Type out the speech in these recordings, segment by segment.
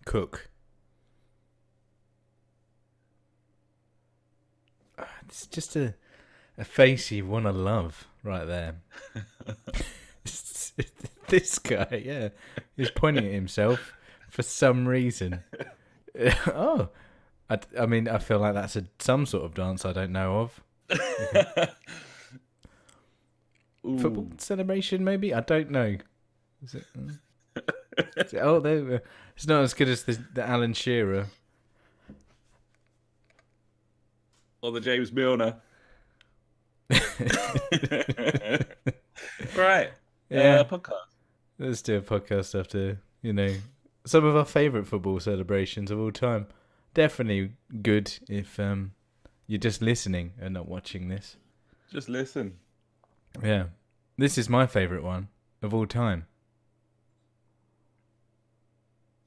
Cook. It's just a face you want to love right there. This guy, yeah, he's pointing at himself for some reason. Oh, I mean, I feel like that's some sort of dance I don't know of. Football celebration, maybe? I don't know. Is it? Oh, there we go. It's not as good as the Alan Shearer. Or the James Milner. Right. Yeah. Podcast. Let's do a podcast after, some of our favourite football celebrations of all time. Definitely good if you're just listening and not watching this. Just listen. Yeah. This is my favourite one of all time.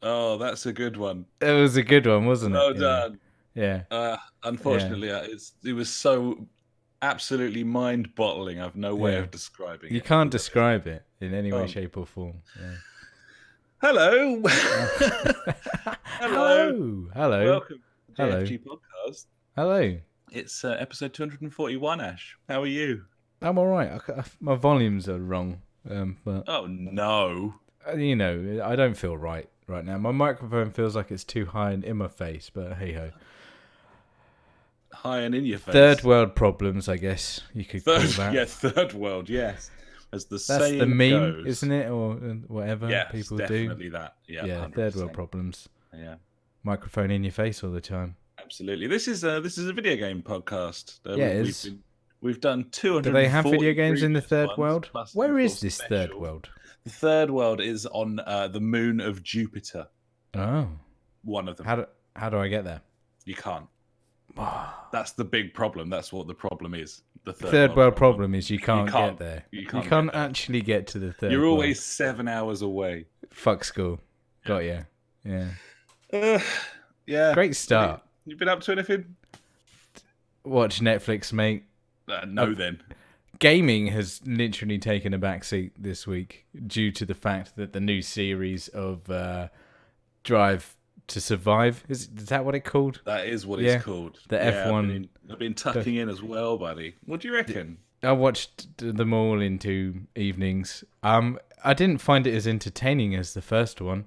Oh, that's a good one. It was a good one, wasn't it? Well done. Yeah. Unfortunately, it was so absolutely mind-boggling. I've no way of describing it. You can't describe it in any way, shape, or form. Yeah. Hello. Hello. Welcome to JfG Podcast. Hello. It's episode 241, Ash. How are you? I'm all right. My volumes are wrong. But Oh, no. I don't feel right now. My microphone feels like it's too high and in my face, but hey-ho. High and in your face. Third world problems, I guess you could call that. Yeah, third world, yes. As the That's saying the meme, goes. isn't it? Or whatever people do. Definitely that. Yeah, yeah, 100%. third world problems. Yeah. Microphone in your face all the time. Absolutely. This is a video game podcast. Yeah, it is. We've done 200. Do they have video games in the third world? Where is this third world? The third world is on the moon of Jupiter. Oh. One of them. How do I get there? You can't. That's the big problem. That's what the problem is. The third world problem is you can't get there. You can't actually get to the third You're world. always 7 hours away. Fuck school. Got you. Yeah. Yeah. Great start. You been up to anything? Watch Netflix, mate. No, then. Gaming has literally taken a backseat this week due to the fact that the new series of Drive to Survive, is that what it's called? That is what it's called. The F1. I've been tucking in as well, buddy. What do you reckon? I watched them all in 2 evenings. I didn't find it as entertaining as the first one.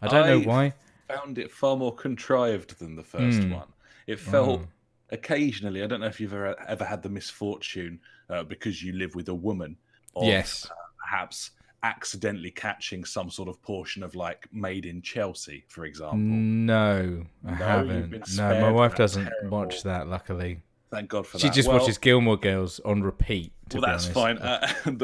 I don't know why. Found it far more contrived than the first one. It felt occasionally, I don't know if you've ever had the misfortune because you live with a woman of perhaps accidentally catching some sort of portion of like Made in Chelsea, for example. No, I haven't. No, my wife doesn't watch that, luckily. Thank God for that. She just watches Gilmore Girls on repeat. Well, that's fine.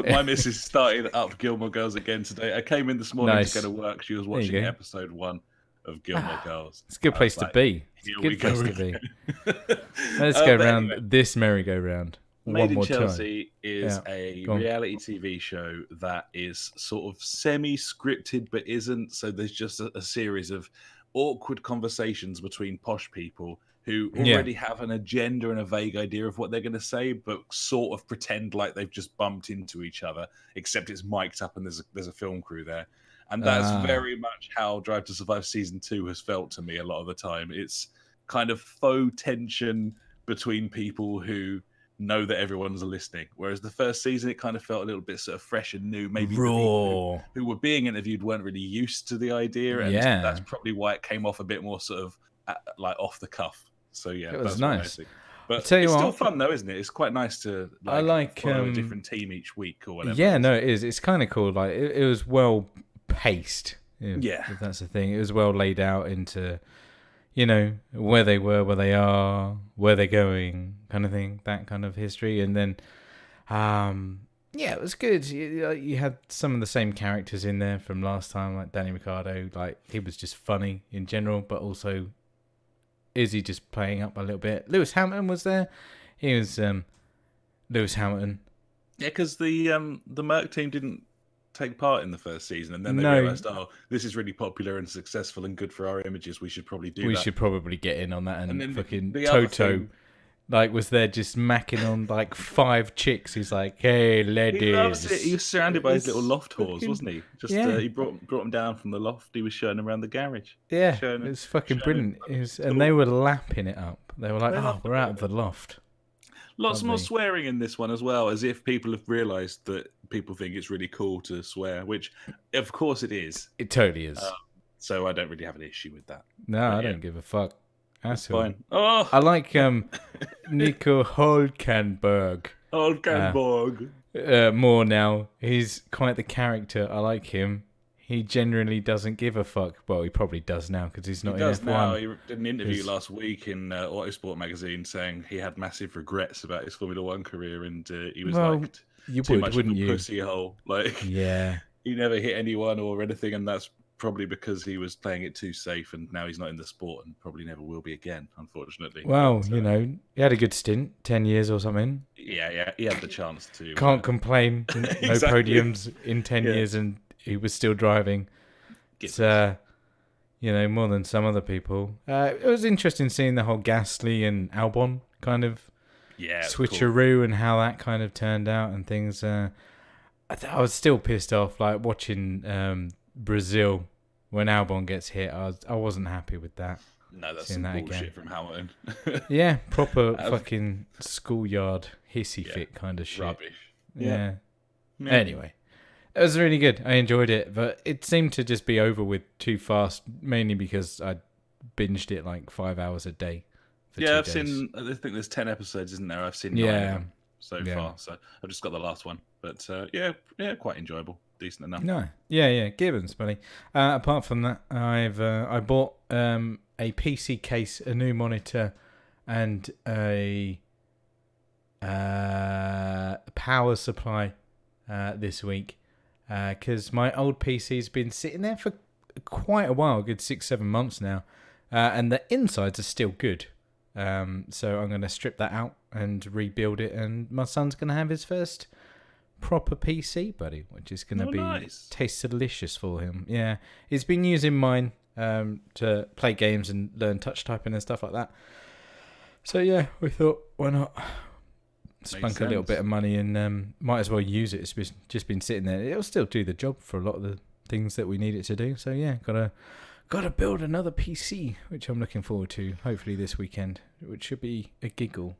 My missus started up Gilmore Girls again today. I came in this morning to go to work. She was watching episode 1 of Gilmore Girls. It's a good place to be. It's a good place to be. Let's go around this merry-go-round. Made in Chelsea is a reality TV show that is sort of semi-scripted but isn't. So there's just a series of awkward conversations between posh people who already have an agenda and a vague idea of what they're going to say, but sort of pretend like they've just bumped into each other, except it's mic'd up and there's a film crew there. And that's very much how Drive to Survive Season 2 has felt to me a lot of the time. It's kind of faux tension between people who know that everyone's listening. Whereas the first season, it kind of felt a little bit sort of fresh and new. Maybe the people who were being interviewed weren't really used to the idea. And that's probably why it came off a bit more sort of like off the cuff. So yeah, it was nice. But it's still fun though, isn't it? It's quite nice to follow a different team each week or whatever. Yeah, no, it is. It's kind of cool. Like it was well paced. If that's the thing. It was well laid out into, where they were, where they are, where they're going, kind of thing. That kind of history, and then, it was good. You had some of the same characters in there from last time, like Danny Ricciardo. Like he was just funny in general, but also. Izzy just playing up a little bit. Lewis Hamilton was there. He was Lewis Hamilton. Yeah, because the Merc team didn't take part in the first season, and then they realised, this is really popular and successful and good for our images. We should probably do that. We should probably get in on that. And then fucking the Toto like was there just macking on like 5 chicks. He's like, "Hey, ladies." He loves it. He was surrounded by his little loft whores, wasn't he? Just yeah. He brought them down from the loft. He was showing them around the garage. Yeah, it was fucking brilliant. And they were lapping it up. They were like, "Oh, we're out of the loft." Lots more swearing in this one as well, as if people have realised that people think it's really cool to swear, which, of course, it is. It totally is. So I don't really have an issue with that. No, I don't give a fuck. That's fine. Oh, I like Nico Hulkenberg. More now. He's quite the character. I like him. He genuinely doesn't give a fuck. Well, he probably does now because he's not in F1. Now. He did an interview last week in Autosport magazine saying he had massive regrets about his Formula One career, and he was too much of a pussy hole. Like, yeah, he never hit anyone or anything, and that's probably because he was playing it too safe, and now he's not in the sport and probably never will be again, unfortunately. Well, he had a good stint, 10 years or something. Yeah, he had the chance to. Can't complain. No podiums in 10 years, and he was still driving. It's, more than some other people. It was interesting seeing the whole Gasly and Albon kind of switcheroo and how that kind of turned out and things. I was still pissed off, like watching Brazil when Albon gets hit. I wasn't happy with that. No, that's some bullshit from Hamilton. Yeah, proper fucking schoolyard hissy fit kind of shit. Rubbish. Yeah. Anyway, it was really good. I enjoyed it, but it seemed to just be over with too fast, mainly because I binged it like 5 hours a day. For 2 days. I think there's 10 episodes, isn't there? I've seen 9 of them so far, so I've just got the last one. But quite enjoyable. Decent enough. No. Yeah, Gibbons, buddy. Apart from that, I bought a PC case, a new monitor, and a power supply this week because my old PC's been sitting there for quite a while, a good 6-7 months now, and the insides are still good. So I'm going to strip that out and rebuild it, and my son's going to have his first proper PC, buddy, which is going to taste delicious for him. Yeah, he's been using mine to play games and learn touch typing and stuff like that. So yeah, we thought, why not spunk a little bit of money and might as well use it. It's just been sitting there. It'll still do the job for a lot of the things that we need it to do. So yeah, gotta build another PC, which I'm looking forward to. Hopefully this weekend, which should be a giggle.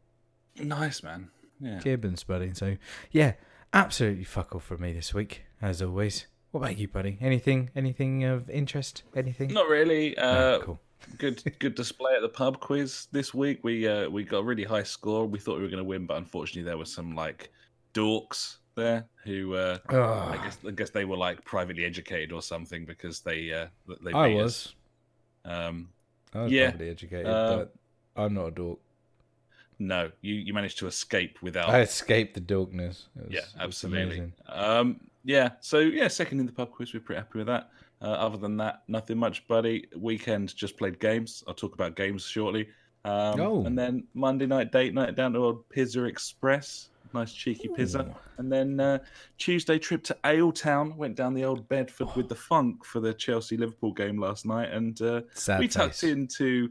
Nice, man. Yeah, Gibbons, buddy. So yeah. Absolutely fuck all from me this week, as always. What about you, buddy? Anything of interest? Anything? Not really. Cool. Good display at the pub quiz this week. We got a really high score. We thought we were going to win, but unfortunately there were some like dorks there who I guess they were like privately educated or something because they I was. I was privately educated, but I'm not a dork. No, you managed to escape without. I escaped the dorkness. Absolutely. So second in the pub quiz. We're pretty happy with that. Other than that, nothing much, buddy. Weekend just played games. I'll talk about games shortly. And then Monday night date night down to old Pizza Express. Nice cheeky pizza. And then Tuesday trip to Aletown. Went down the old Bedford with the funk for the Chelsea-Liverpool game last night. And we tucked into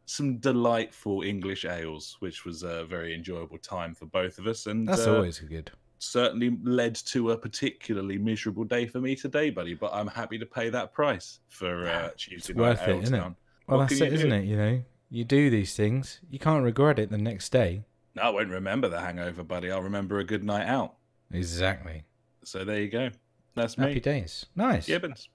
some delightful English ales, which was a very enjoyable time for both of us. And that's always good. Certainly led to a particularly miserable day for me today, buddy. But I'm happy to pay that price for Tuesday night. Worth it, isn't it? Well, that's it, isn't it? You do these things, you can't regret it the next day. No, I won't remember the hangover, buddy. I'll remember a good night out. Exactly. So there you go. That's me. Happy days. Nice. Gibbons.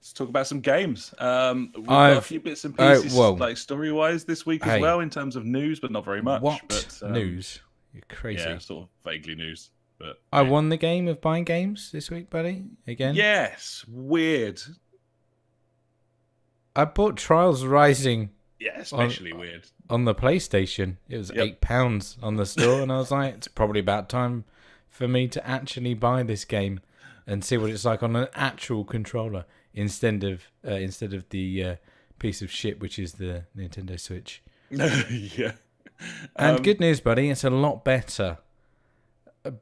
Let's talk about some games. We've got a few bits and pieces, like story-wise, this week as well, in terms of news, but not very much. What but, news? You're crazy. Yeah, sort of vaguely news. But I won the game of buying games this week, buddy. Again. Yes. Weird. I bought Trials Rising. Yeah, especially weird. On the PlayStation. It was £8 on the store, and I was like, it's probably about time for me to actually buy this game and see what it's like on an actual controller. Instead of the piece of shit which is the Nintendo Switch. Yeah. And good news, buddy, it's a lot better.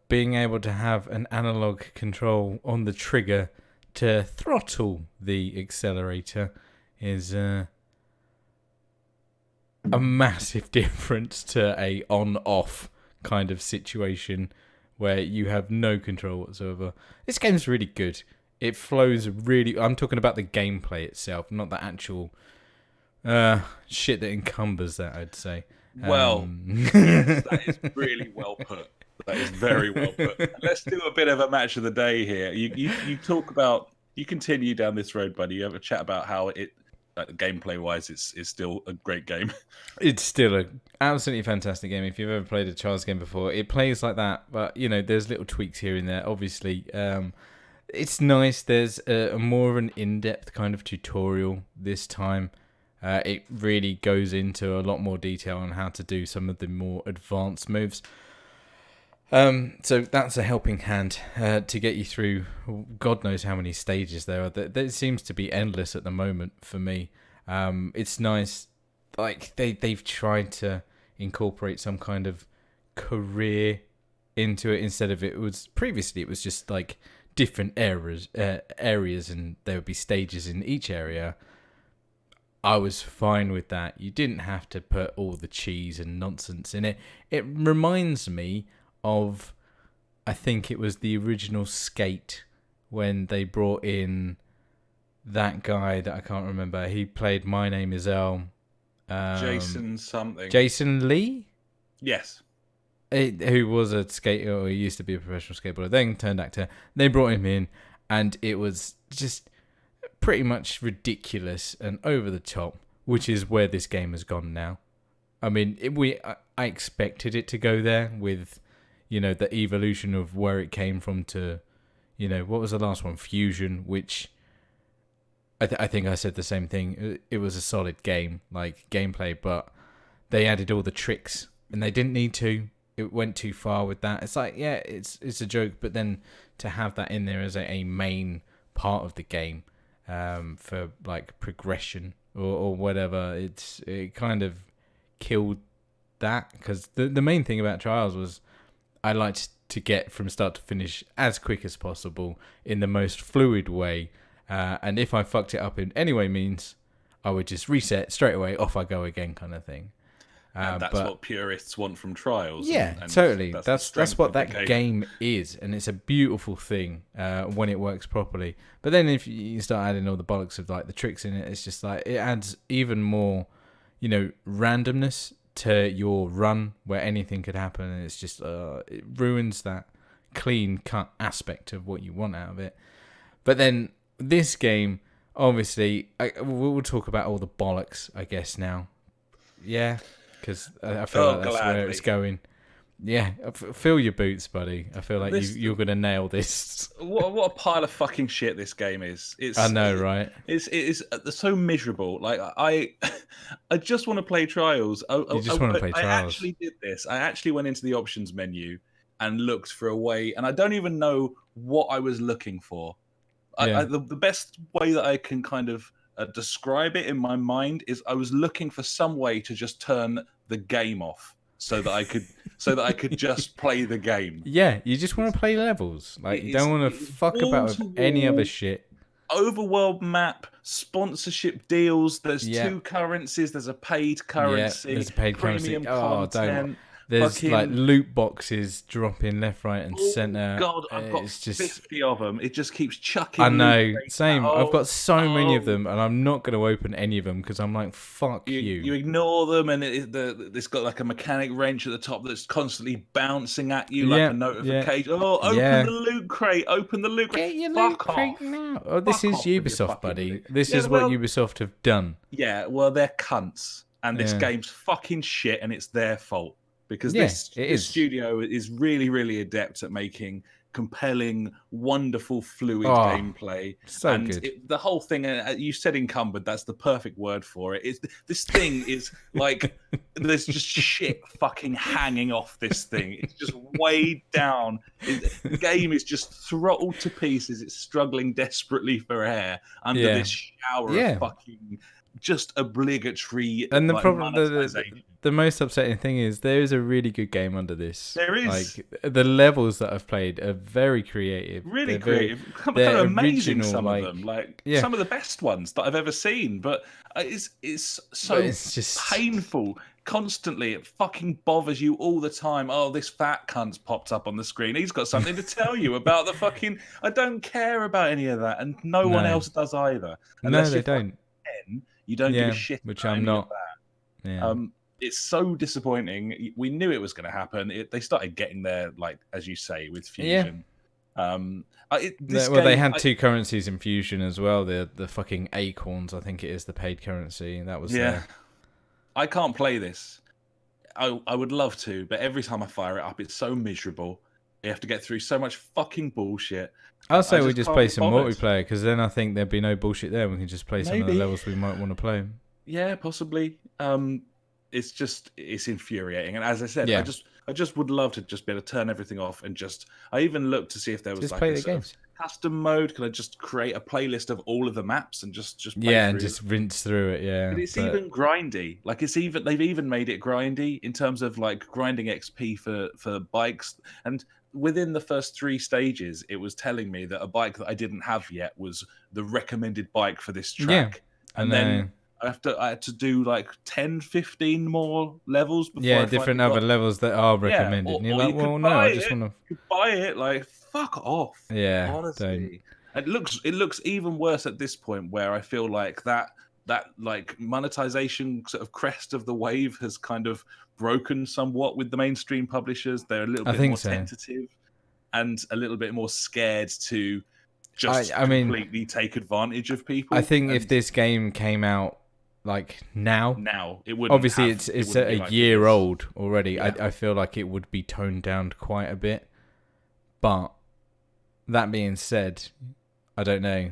Being able to have an analog control on the trigger to throttle the accelerator is a massive difference to a on-off kind of situation where you have no control whatsoever. This game's really good. It flows really... I'm talking about the gameplay itself, not the actual shit that encumbers that, I'd say. Well, yes, that is really well put. That is very well put. Let's do a bit of a match of the day here. You talk about... You continue down this road, buddy. You have a chat about how it... gameplay-wise, it's still a great game. It's still an absolutely fantastic game. If you've ever played a Trials game before, it plays like that. But, there's little tweaks here and there, obviously. It's nice. There's a more of an in-depth kind of tutorial this time. It really goes into a lot more detail on how to do some of the more advanced moves. So that's a helping hand to get you through God knows how many stages there are. There seems to be endless at the moment for me. It's nice. Like they've tried to incorporate some kind of career into it instead of it was just like different areas and there would be stages in each area. I was fine with that. You didn't have to put all the cheese and nonsense in it. It reminds me of, I think it was the original Skate when they brought in that guy that I can't remember. He played My Name Is Earl. Jason something. Jason Lee? Yes. Who was a skater, or he used to be a professional skateboarder, then turned actor. They brought him in, and it was just pretty much ridiculous and over the top, which is where this game has gone now. I mean, I expected it to go there with, the evolution of where it came from to, what was the last one? Fusion, which I think I said the same thing. It was a solid game, like gameplay, but they added all the tricks and they didn't need to. It went too far with that. It's like, yeah, it's a joke, but then to have that in there as a main part of the game for like progression or whatever, it kind of killed that, because the main thing about Trials was I liked to get from start to finish as quick as possible in the most fluid way, and if I fucked it up in any way means, I would just reset straight away, off I go again, kind of thing. And that's what purists want from Trials. Yeah, and totally. That's what that game is, and it's a beautiful thing when it works properly. But then if you start adding all the bollocks of like the tricks in it, it's just like it adds even more, randomness to your run where anything could happen, and it's just it ruins that clean cut aspect of what you want out of it. But then this game, obviously, we'll talk about all the bollocks, I guess now. Yeah. Because I feel like that's where it's going. Yeah, fill your boots, buddy. I feel like you're going to nail this. What a pile of fucking shit this game is. I know, right? It's so miserable. Like, I just want to play Trials. You just want to play Trials. I actually did this. I actually went into the options menu and looked for a way, and I don't even know what I was looking for. Yeah. The best way that I can kind of describe it in my mind is I was looking for some way to just turn the game off so that I could just play the game. Yeah, you just want to play levels. Like, you don't want to fuck about with any other shit. Overworld map, sponsorship deals. There's two currencies. There's a paid currency. Yeah, there's a paid premium currency. Content. There's like loot boxes dropping left, right, and center. God, I've got 50 of them. It just keeps chucking. I know, same. I've got so many of them, and I'm not going to open any of them because I'm like, fuck you. You ignore them, and it's got like a mechanic wrench at the top that's constantly bouncing at you like a notification. Yeah. Oh, open the loot crate! Open the loot crate! Get your loot crate now! Oh, this is Ubisoft, buddy. This is what Ubisoft have done. Yeah, well, they're cunts, and this game's fucking shit, and it's their fault. Because this studio is really, really adept at making compelling, wonderful, fluid gameplay. So and good. The whole thing, you said encumbered, that's the perfect word for it. This thing is like, there's just shit fucking hanging off this thing. It's just weighed down. The game is just throttled to pieces. It's struggling desperately for air under this shower of fucking just obligatory. And the like, problem, monetization. the most upsetting thing is there is a really good game under this. There is. Like the levels that I've played are very creative. Really creative. Kind of amazing. Original, some of them, some of the best ones that I've ever seen. But it's so just painful. Constantly, it fucking bothers you all the time. Oh, this fat cunt's popped up on the screen. He's got something to tell you about the fucking. I don't care about any of that, and no one else does either. Unless they don't. You don't give a shit. Which I'm not. Yeah. It's so disappointing. We knew it was going to happen. They started getting there, like as you say, with Fusion. They had two currencies in Fusion as well. The fucking acorns, I think it is the paid currency. That was there. I can't play this. I would love to, but every time I fire it up, it's so miserable. You have to get through so much fucking bullshit. I'll say we just play some multiplayer, because then I think there'd be no bullshit there. We can just play some of the levels we might want to play. Yeah, possibly. It's infuriating. And as I said, I just would love to just be able to turn everything off and I even looked to see if there was just play the games. Custom mode. Can I just create a playlist of all of the maps and just play and just rinse through it? Yeah, but it's even grindy. Like they've even made it grindy in terms of like grinding XP for bikes. And within the first 3 stages, it was telling me that a bike that I didn't have yet was the recommended bike for this track. And then I had to do like 10, 15 more levels before different other levels that are recommended. Or, and you're like, well, no, I just want to... You buy it, like, fuck off. Yeah, honestly. It looks even worse at this point, where I feel like that like monetization sort of crest of the wave has kind of broken somewhat with the mainstream publishers. They're a little bit more tentative and a little bit more scared to just completely take advantage of people. I think if this game came out like now it would obviously it's a year old already. I feel like it would be toned down quite a bit, but that being said, I don't know.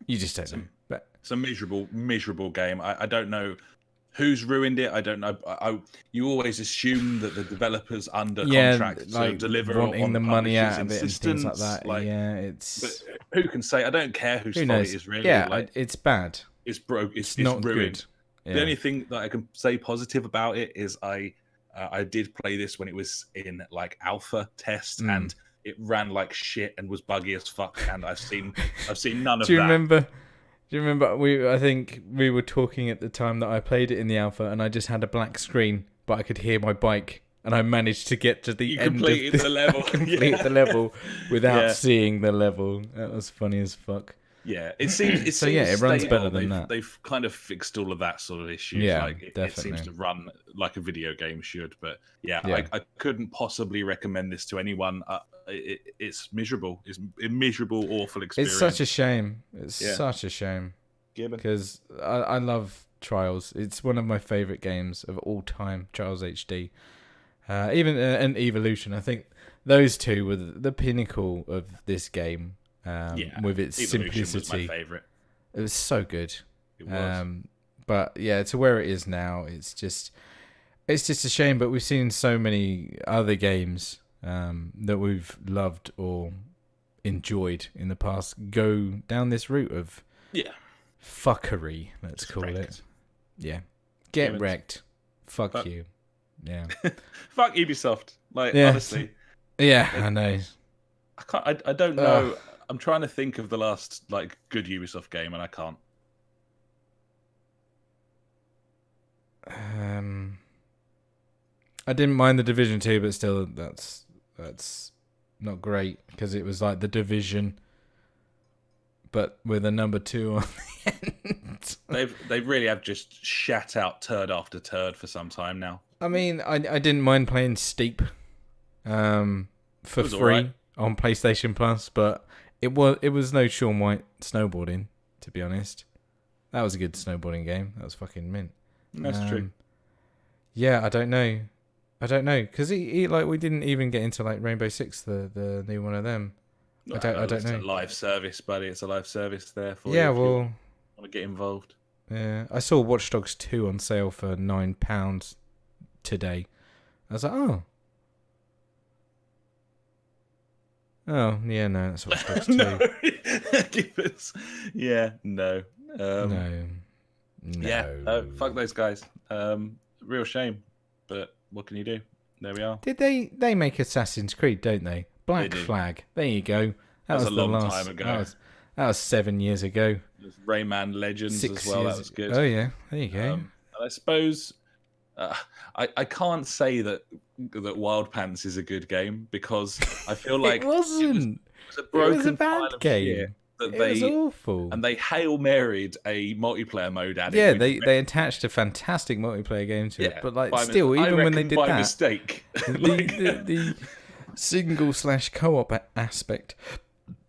You just don't know. But it's a miserable game. I don't know who's ruined it. I don't know. You always assume that the developers under contract to deliver wanting on the money out of it and things like that. But who can say? I don't care whose fault it is really. Yeah, it's bad. It's broke. It's not ruined. Good. Yeah. The only thing that I can say positive about it is I did play this when it was in like alpha test and it ran like shit and was buggy as fuck. And I've seen none of that. Do you remember? I think we were talking at the time that I played it in the alpha, and I just had a black screen, but I could hear my bike, and I managed to get to the end of the level. The level without seeing the level. That was funny as fuck. Yeah, it seems. It runs better than that. They've kind of fixed all of that sort of issues. Yeah, definitely. It seems to run like a video game should. But I couldn't possibly recommend this to anyone. It's miserable. It's a miserable, awful experience. It's such a shame. Such a shame. Because I love Trials. It's one of my favorite games of all time. Trials HD, even and Evolution. I think those two were the pinnacle of this game. With its Evolution simplicity, was my favorite. It was so good. It was. But to where it is now, it's just a shame. But we've seen so many other games that we've loved or enjoyed in the past go down this route of fuckery. Let's call it. Yeah, get wrecked. Fuck you. Yeah. Fuck Ubisoft. Honestly. Yeah, I know. I don't know. I'm trying to think of the last good Ubisoft game, and I can't. I didn't mind the Division 2, but still, that's not great because it was like the Division, but with a number 2 on the end. They really have just shat out turd after turd for some time now. I mean, I didn't mind playing Steep, for free on PlayStation Plus, but it was no Shaun White snowboarding, to be honest. That was a good snowboarding game. That was fucking mint. That's true. Yeah, I don't know, because we didn't even get into Rainbow Six, the new one of them. I don't know. It's a live service, buddy. It's a live service there for you. Yeah, if you want to get involved. Yeah, I saw Watch Dogs 2 on sale for £9 today. I was like, oh. Oh, yeah, no, that's Watch Dogs 2. No. No. Yeah, fuck those guys. Real shame, but what can you do? There we are. Did they make Assassin's Creed, don't they? Black Flag. There you go. That was a long time ago. That was 7 years ago. There's Rayman Legends as well. That was good. Oh yeah, there you go. And I suppose I can't say that Wild Pants is a good game because I feel like it wasn't. It was a broken it was a bad game. That it was awful. And they Hail Married a multiplayer mode added. Yeah, they attached a fantastic multiplayer game to it. But still, even when they did by that, mistake, the single/co-op aspect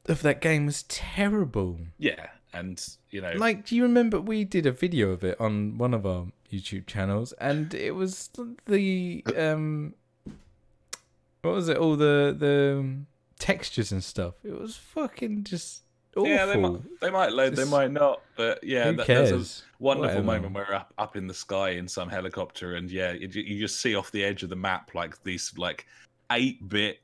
of that game was terrible. Yeah, and do you remember we did a video of it on one of our YouTube channels, and it was the what was it? All the textures and stuff. It was fucking just awful. Yeah, they might load, they might not, but yeah, there's a wonderful moment where we're up in the sky in some helicopter, and you just see off the edge of the map these 8-bit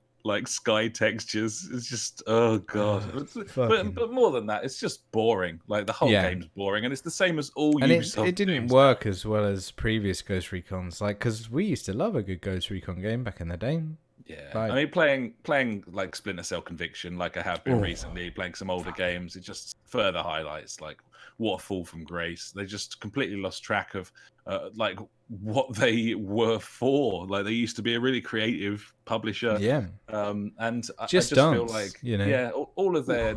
sky textures. It's just god. But more than that, it's just boring. The whole game's boring, and it's the same as all Ubisoft. It didn't work as well as previous Ghost Recons, because we used to love a good Ghost Recon game back in the day. Yeah, I mean, playing Splinter Cell Conviction, I have been recently, playing some older games, it just further highlights what a fall from grace. They just completely lost track of what they were for. They used to be a really creative publisher. Yeah. And I just feel all of their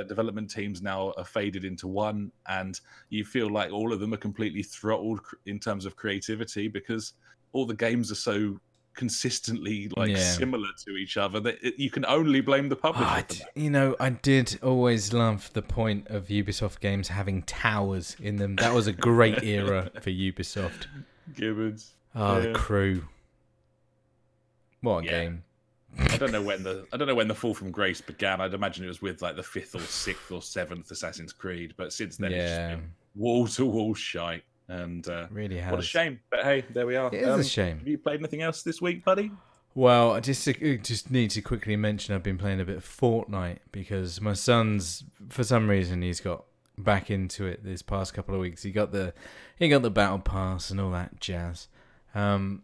development teams now are faded into one, and you feel like all of them are completely throttled in terms of creativity because all the games are so consistently similar to each other that you can only blame the publisher for that. I did always love the point of Ubisoft games having towers in them. That was a great era for Ubisoft. Gibbons. The Crew. What a game. I don't know when the fall from grace began. I'd imagine it was with the 5th or 6th or 7th Assassin's Creed, but since then it's just been wall to wall shite. And really has. What a shame. But hey, there we are. It is a shame. Have you played anything else this week, buddy? Well, I just need to quickly mention I've been playing a bit of Fortnite because my son's, for some reason, he's got back into it this past couple of weeks. He got the battle pass and all that jazz. So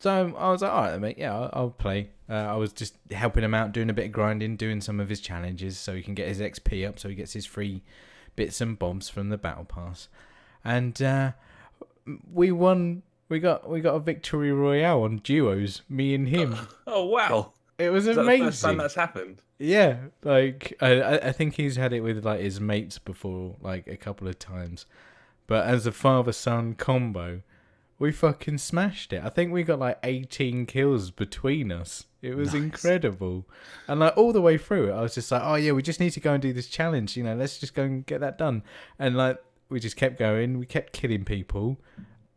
I was like, all right, mate, yeah, I'll play. I was just helping him out, doing a bit of grinding, doing some of his challenges so he can get his XP up, so he gets his free bits and bobs from the battle pass. And we won. We got a victory royale on duos, me and him. Oh wow! It was amazing. Is that the first time that's happened? Yeah, I think he's had it with his mates before, a couple of times. But as a father-son combo, we fucking smashed it. I think we got 18 kills between us. It was incredible. And all the way through it, I was just like, oh yeah, we just need to go and do this challenge. Let's just go and get that done. And we just kept going. We kept killing people.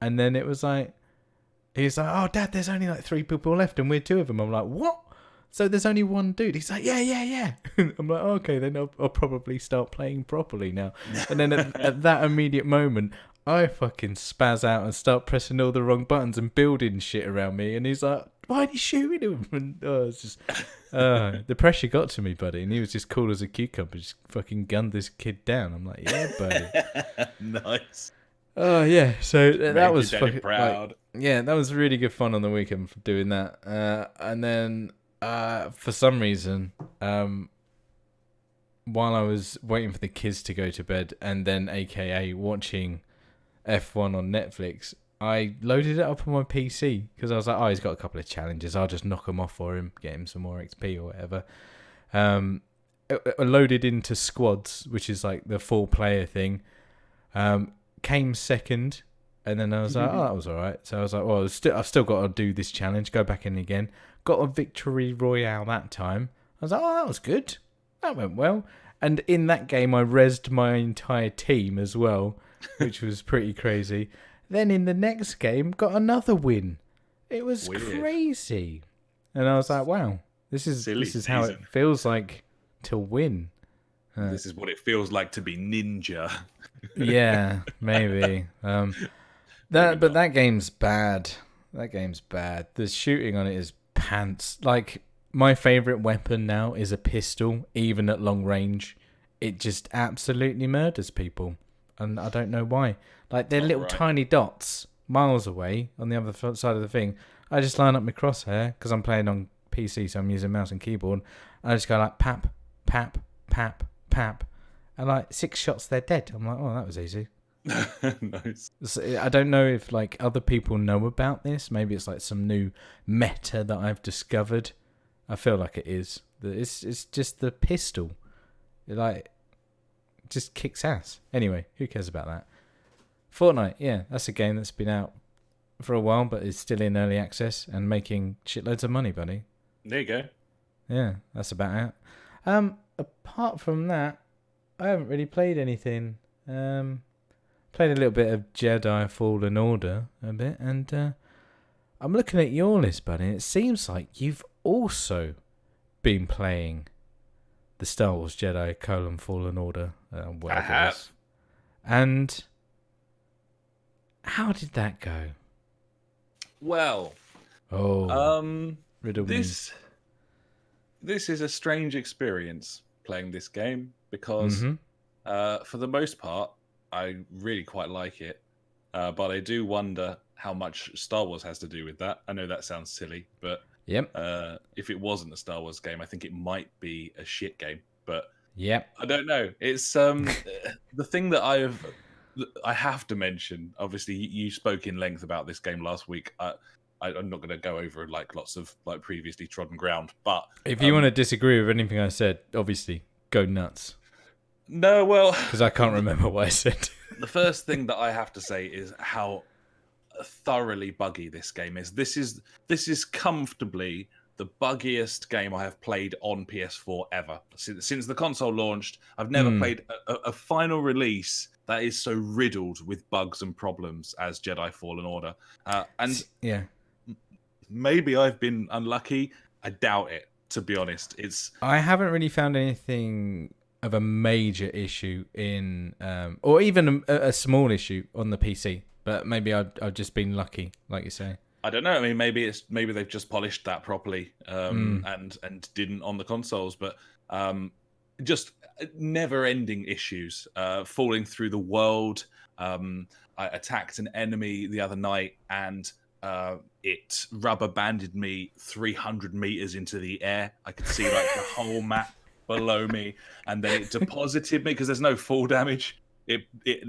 And then it was he was like, oh, Dad, there's only 3 people left and we're 2 of them. I'm like, what? So there's only 1 dude? He's like, yeah. I'm like, okay, then I'll probably start playing properly now. And then at that immediate moment, I fucking spaz out and start pressing all the wrong buttons and building shit around me. And he's like, why are you shooting him? And it's just... the pressure got to me, buddy, and he was just cool as a cucumber, just fucking gunned this kid down. I'm like, yeah, buddy. Nice. Oh yeah, so that was fucking proud. That was really good fun on the weekend for doing that. And then for some reason, while I was waiting for the kids to go to bed, and then AKA watching F1 on Netflix, I loaded it up on my PC because I was like, oh, he's got a couple of challenges. I'll just knock them off for him, get him some more XP or whatever. I loaded into squads, which is the 4-player thing. Came second, and then I was like, oh, that was all right. So I was like, well, I've still got to do this challenge. Go back in again. Got a victory royale that time. I was like, oh, that was good. That went well. And in that game, I rezzed my entire team as well, which was pretty crazy. Then in the next game, got another win. It was crazy. And I was like, wow, this is how it feels like to win. This is what it feels like to be ninja. Yeah, maybe. That game's bad. That game's bad. The shooting on it is pants. My favourite weapon now is a pistol, even at long range. It just absolutely murders people. and I don't know why. Like, they're little tiny dots miles away on the other side of the thing. I just line up my crosshair, because I'm playing on PC, so I'm using mouse and keyboard. And I just go like, pap, pap, pap, pap. And like 6 shots, they're dead. I'm like, oh, that was easy. Nice. So I don't know if like other people know about this. Maybe it's like some new meta that I've discovered. I feel like it is. It's just the pistol. It like just kicks ass. Anyway, who cares about that? Fortnite, yeah, that's a game that's been out for a while, but is still in early access and making shitloads of money, buddy. There you go. Yeah, that's about it. Apart from that, I haven't really played anything. Played a little bit of Jedi Fallen Order a bit, and I'm looking at your list, buddy, and it seems like you've also been playing the Star Wars Jedi Fallen Order. I have. And how did that go? Well, riddle this is a strange experience playing this game because for the most part, I really quite like it, but I do wonder how much Star Wars has to do with that. I know that sounds silly, but if it wasn't a Star Wars game, I think it might be a shit game. But I don't know. It's the thing that I have to mention. Obviously, you spoke in length about this game last week. I'm not going to go over like lots of like previously trodden ground, but if you want to disagree with anything I said, obviously go nuts. No, well, because I can't remember what I said. The first thing that I have to say is how thoroughly buggy this game is. This is comfortably the buggiest game I have played on PS4 ever. Since the console launched, I've never played a final release that is so riddled with bugs and problems as Jedi Fallen Order. And maybe I've been unlucky. I doubt it, to be honest. I haven't really found anything of a major issue in, or even a small issue on the PC. But maybe I've just been lucky, like you say. I don't know. I mean, maybe they've just polished that properly and didn't on the consoles. But just never-ending issues, falling through the world. I attacked an enemy the other night and it rubber banded me 300 meters into the air. I could see like the whole map below me, and then it deposited me because there's no fall damage.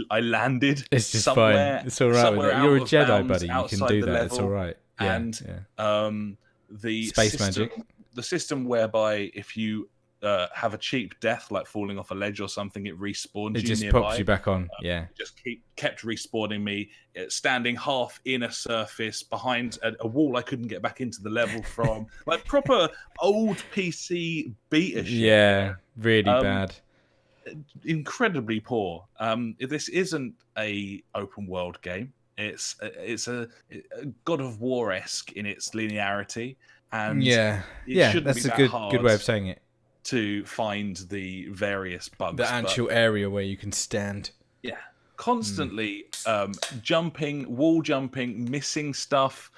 I landed. It's just somewhere, fine. It's all right with it. You're a Jedi, buddy. You can do that. It's all right. Yeah, and the space system, magic. The system whereby if you have a cheap death, like falling off a ledge or something, it respawns you. It just nearby. pops you back on. It just kept respawning me, standing half in a surface behind a wall I couldn't get back into the level from. Like proper old PC beta shit. Yeah, really bad. Incredibly poor. This isn't a open world game. It's a God of War-esque in its linearity, and that's a good way of saying it. To find the various bugs, the actual area where you can stand. Yeah, constantly jumping, wall jumping, missing stuff.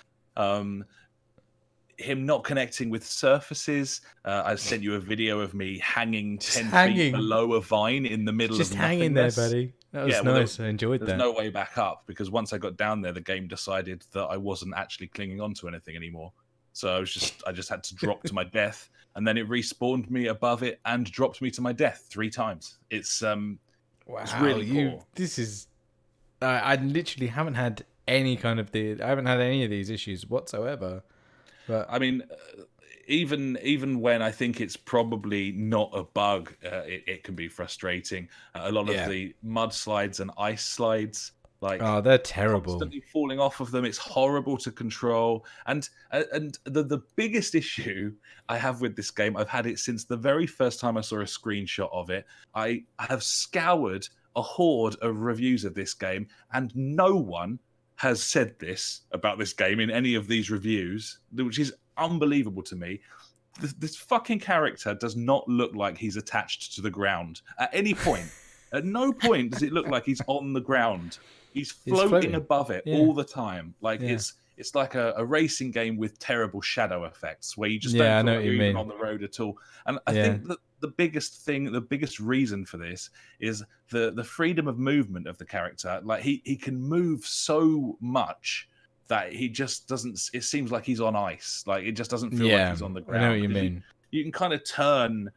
Him not connecting with surfaces. I sent you a video of me hanging 10 feet below a vine in the middle of nothingness. Just hanging there, buddy. That was nice. I enjoyed that. There's no way back up because once I got down there, the game decided that I wasn't actually clinging onto anything anymore. So I just had to drop to my death, and then it respawned me above it and dropped me to my death 3 times. It's it's really cool. This is I literally haven't had any of these issues whatsoever. But I mean, even when I think it's probably not a bug, it can be frustrating. A lot of the mudslides and ice slides, they're terrible. Constantly falling off of them. It's horrible to control. And the biggest issue I have with this game, I've had it since the very first time I saw a screenshot of it. I have scoured a horde of reviews of this game, and no one has said this about this game in any of these reviews, which is unbelievable to me. This fucking character does not look like he's attached to the ground at any point. At no point does it look like he's on the ground. He's floating above it all the time. it's like a racing game with terrible shadow effects, where you just don't feel like you're even on the road at all. And I think that the biggest reason for this is the freedom of movement of the character. Like he can move so much that he just doesn't. It seems like he's on ice. Like it just doesn't feel like he's on the ground. I know what you mean. You can kind of turn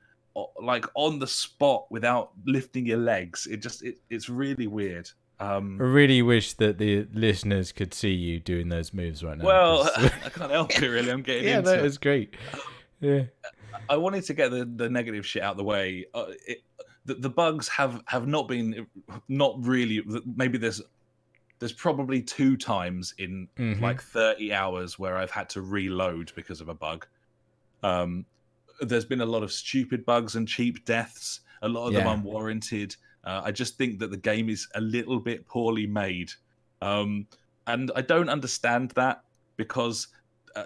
like on the spot without lifting your legs. It's really weird. I really wish that the listeners could see you doing those moves right now. Well, I can't help it really. I'm getting into it. Yeah, that was great. Yeah, I wanted to get the negative shit out of the way. The bugs have not really. Maybe there's probably 2 times in like 30 hours where I've had to reload because of a bug. There's been a lot of stupid bugs and cheap deaths. A lot of them unwarranted. I just think that the game is a little bit poorly made. And I don't understand that, because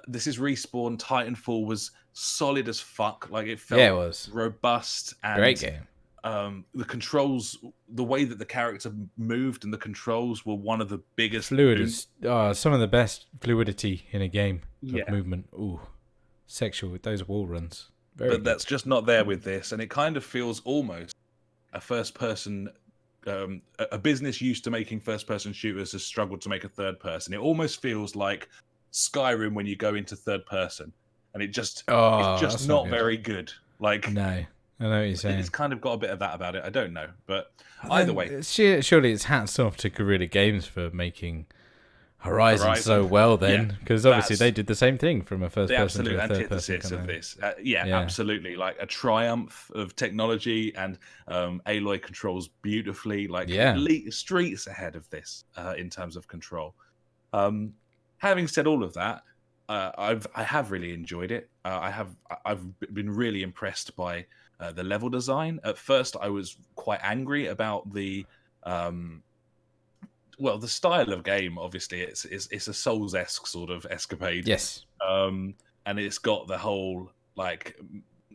this is Respawn. Titanfall was solid as fuck. Like it felt it was robust. And great game. The controls, the way that the character moved and the controls were one of the biggest. Some of the best fluidity in a game of movement. Ooh, sexual with those wall runs. But good. That's just not there with this. And it kind of feels almost a first-person, a business used to making first-person shooters has struggled to make a third-person. It almost feels like Skyrim when you go into third-person, and it's just not very good. Like, no, I know what you're saying. It's kind of got a bit of that about it. I don't know, but either way, surely it's hats off to Guerrilla Games for making Horizon so well, then, because obviously they did the same thing from a first person to a third person. Of this, absolutely, like a triumph of technology, and Aloy controls beautifully, like streets ahead of this in terms of control. Having said all of that, I have really enjoyed it. I've been really impressed by the level design. At first, I was quite angry about the style of game. Obviously, it's a Souls-esque sort of escapade. Yes. And it's got the whole like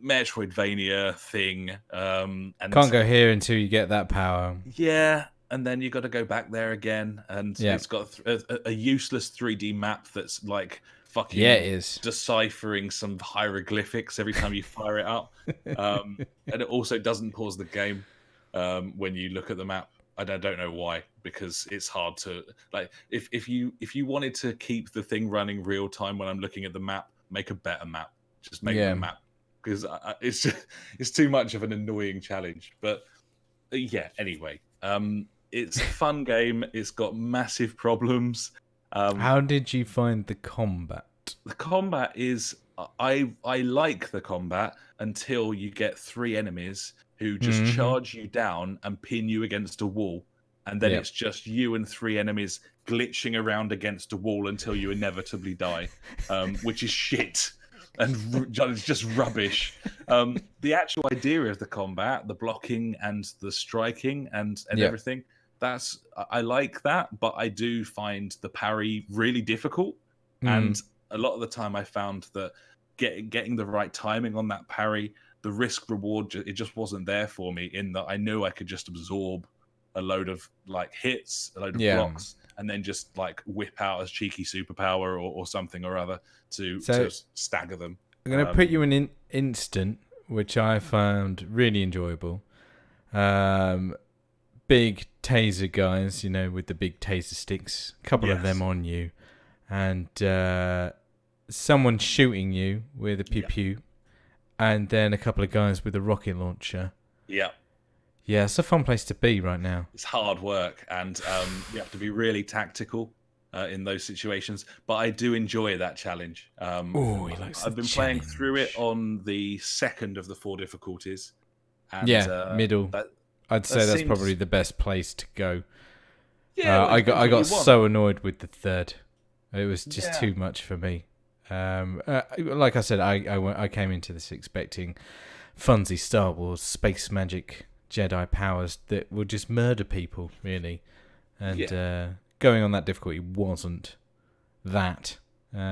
Metroidvania thing. And can't go here until you get that power. Yeah, and then you got to go back there again, and it's got a useless 3D map that's like fucking it is deciphering some hieroglyphics every time you fire it up. And it also doesn't pause the game when you look at the map. I don't know why, because it's hard to like. If you wanted to keep the thing running real time when I'm looking at the map, make a better map. Just make the map, because it's too much of an annoying challenge. But anyway, it's a fun game. It's got massive problems. How did you find the combat? The combat is I like the combat until you get 3 enemies who just charge you down and pin you against a wall. And then it's just you and 3 enemies glitching around against a wall until you inevitably die, which is shit. And it's just rubbish. The actual idea of the combat, the blocking and the striking and everything, I like that, but I do find the parry really difficult. And a lot of the time I found that getting the right timing on that parry, the risk reward, it just wasn't there for me, in that I knew I could just absorb a load of like hits, a load of blocks, and then just like whip out a cheeky superpower or something or other to stagger them. I'm going to put you in instant, which I found really enjoyable. Big taser guys, with the big taser sticks, a couple of them on you, and someone shooting you with a pew-pew, and then a couple of guys with a rocket launcher. Yeah, it's a fun place to be right now. It's hard work, and you have to be really tactical in those situations. But I do enjoy that challenge. I've been playing through it on the 2nd of the 4 difficulties. And, middle. I'd say that's probably the best place to go. Yeah, I got so annoyed with the 3rd. It was just too much for me. Like I said, I came into this expecting funsy Star Wars space magic Jedi powers that would just murder people, really. And going on that difficulty wasn't that.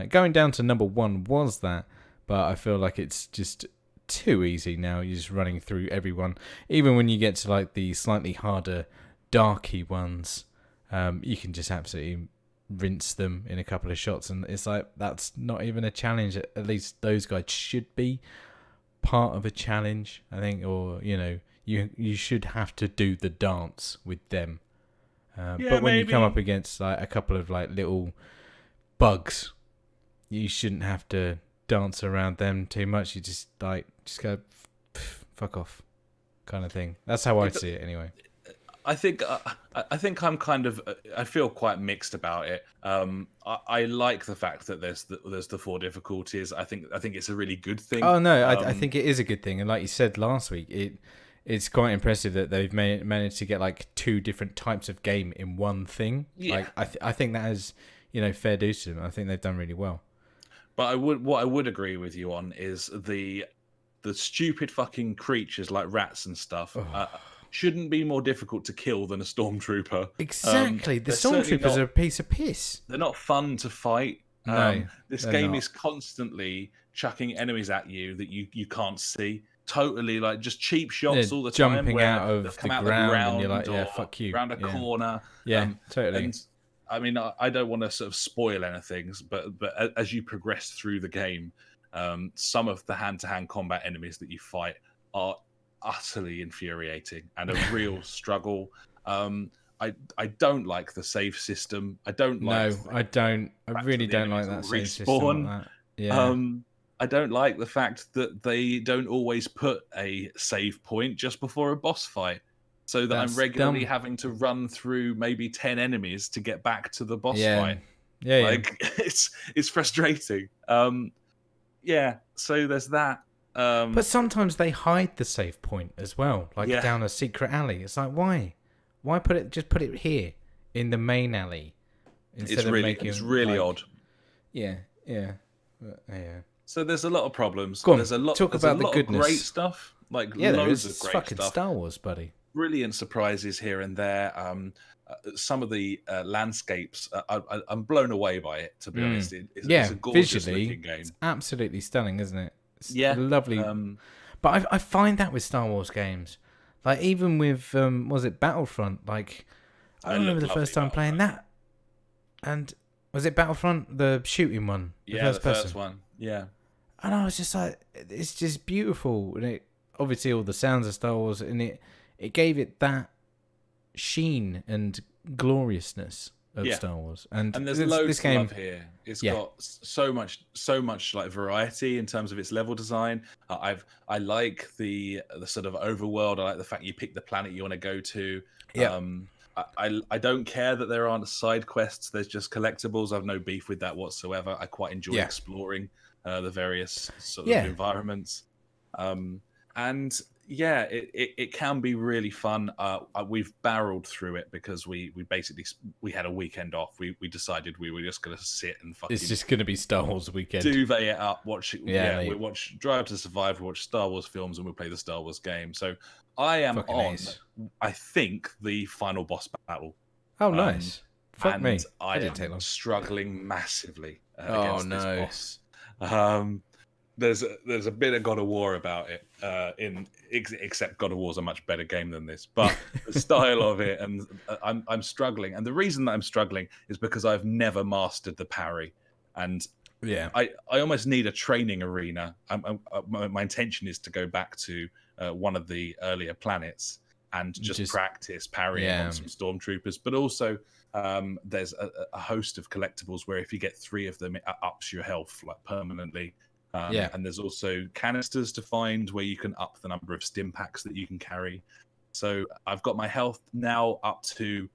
Going down to number 1 was that, but I feel like it's just too easy now. You're just running through everyone. Even when you get to like the slightly harder, darky ones, you can just absolutely rinse them in a couple of shots, and it's like that's not even a challenge. At least those guys should be part of a challenge, I think, or you should have to do the dance with them. But when you come up against like a couple of like little bugs, you shouldn't have to dance around them too much. You just go fuck off, kind of thing. That's how I see it anyway. I think I'm kind of I feel quite mixed about it. I like the fact that there's the 4 difficulties. I think it's a really good thing. Oh no, I think it is a good thing, and like you said last week, it's quite impressive that they've managed to get like 2 different types of game in one thing. Yeah. Like I think that is fair dues to them. I think they've done really well. But what I would agree with you on is the stupid fucking creatures like rats and stuff. Shouldn't be more difficult to kill than a stormtrooper. Exactly. The stormtroopers are a piece of piss. They're not fun to fight. No, this game is constantly chucking enemies at you that you can't see. Totally like just cheap shots all the time. Jumping out of the ground and you're like, yeah, fuck you. Around a corner. Yeah, totally. And I mean, I don't want to sort of spoil anything, but as you progress through the game, some of the hand-to-hand combat enemies that you fight are utterly infuriating and a real struggle. I don't like the save system. I don't like. No, I don't. I really don't like that save system. Like that. Yeah. I don't like the fact that they don't always put a save point just before a boss fight, so that I'm regularly having to run through maybe 10 enemies to get back to the boss fight. Yeah, like it's frustrating. Yeah. So there's that. But sometimes they hide the save point as well, like down a secret alley. It's like, why put it here in the main alley instead of making it's really like, odd. Yeah. So there's a lot of problems. Go on, there's a lot. Talk there's about a lot the goodness. Of great stuff. Like loads of great fucking stuff. Star Wars, buddy. Brilliant surprises here and there. Some of the landscapes, I'm blown away by it. To be honest, it's a gorgeous looking game. It's absolutely stunning, isn't it? It's lovely. But I find that with Star Wars games, like even with was it Battlefront? Like I remember the first time playing that, and was it Battlefront, the shooting one? The first one. Yeah. And I was just like, it's just beautiful, and it obviously all the sounds of Star Wars, and it gave it that sheen and gloriousness of Star Wars. And there's loads of love here. It's got so much like variety in terms of its level design. I like the sort of overworld. I like the fact you pick the planet you want to go to. Yeah. I don't care that there aren't side quests. There's just collectibles. I've no beef with that whatsoever. I quite enjoy exploring the various sort of environments. And yeah, it can be really fun. We've barreled through it because we had a weekend off. We decided we were just going to sit and fucking. It's just going to be Star Wars weekend. Duvet it up, watch it. We watch Drive to Survive. We watch Star Wars films, and we play the Star Wars game. So I am fucking on. Nice. I think the final boss battle. Oh, nice. Fuck and me. I am struggling massively against this boss. There's a bit of God of War about it, except God of War's a much better game than this. But the style of it, and I'm struggling. And the reason that I'm struggling is because I've never mastered the parry, and I almost need a training arena. My intention is to go back to one of the earlier planets and just practice parrying on some stormtroopers. But also, there's a host of collectibles where if you get 3 of them, it ups your health like permanently. And there's also canisters to find where you can up the number of stim packs that you can carry. So I've got my health now up to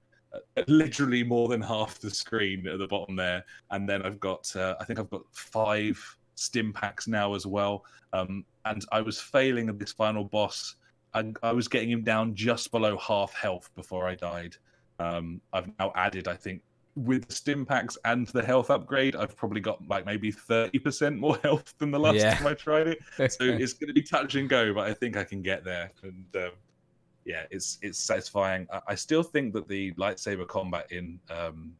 literally more than half the screen at the bottom there. And then I've got, I think I've got 5 stim packs now as well. And I was failing at this final boss. I was getting him down just below half health before I died. I've now added, I think, with the stim packs and the health upgrade, I've probably got like maybe 30% more health than the last time I tried it. So it's going to be touch and go, but I think I can get there. And it's satisfying. I still think that the lightsaber combat in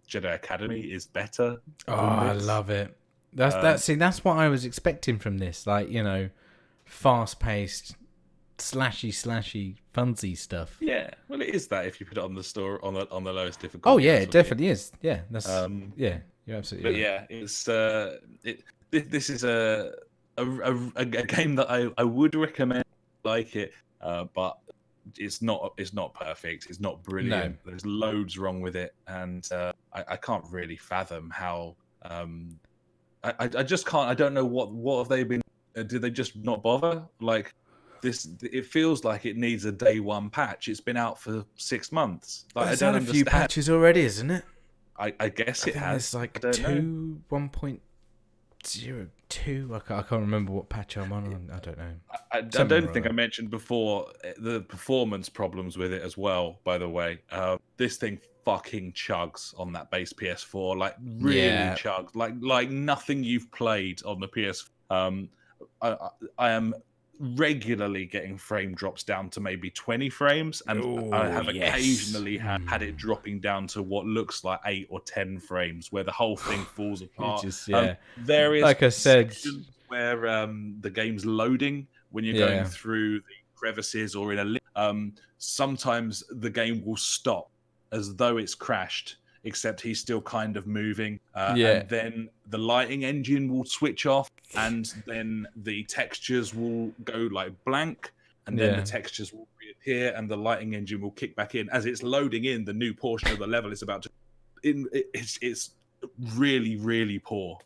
Jedi Academy is better. Oh, I love it. That's what I was expecting from this. Like, fast paced, slashy funsy stuff. Yeah, well, it is that if you put it on the store on the lowest difficulty. Oh yeah, it definitely is. Yeah, that's yeah, you're absolutely. But right. yeah, it's this is a game that I would recommend. Like it, but it's not perfect. It's not brilliant. No. There's loads wrong with it, and I can't really fathom how. I just can't. I don't know what have they been. Did they just not bother? Like this, it feels like it needs a day one patch. It's been out for 6 months. Like, I don't understand. A few patches already, isn't it? I guess it has. It's like 1.02. I can't remember what patch I'm on. I don't know. I don't think I mentioned before the performance problems with it as well. By the way, this thing fucking chugs on that base PS4. Like really chugs. Like nothing you've played on the PS. I am regularly getting frame drops down to maybe 20 frames, and I have occasionally had it dropping down to what looks like 8 or 10 frames, where the whole thing falls apart. Various like I said, where the game's loading when you're going through the crevices or in a lift. Sometimes the game will stop as though it's crashed, except he's still kind of moving. And then the lighting engine will switch off, and then the textures will go like blank, and then the textures will reappear, and the lighting engine will kick back in. As it's loading in, the new portion of the level is about to... It's really, really poor.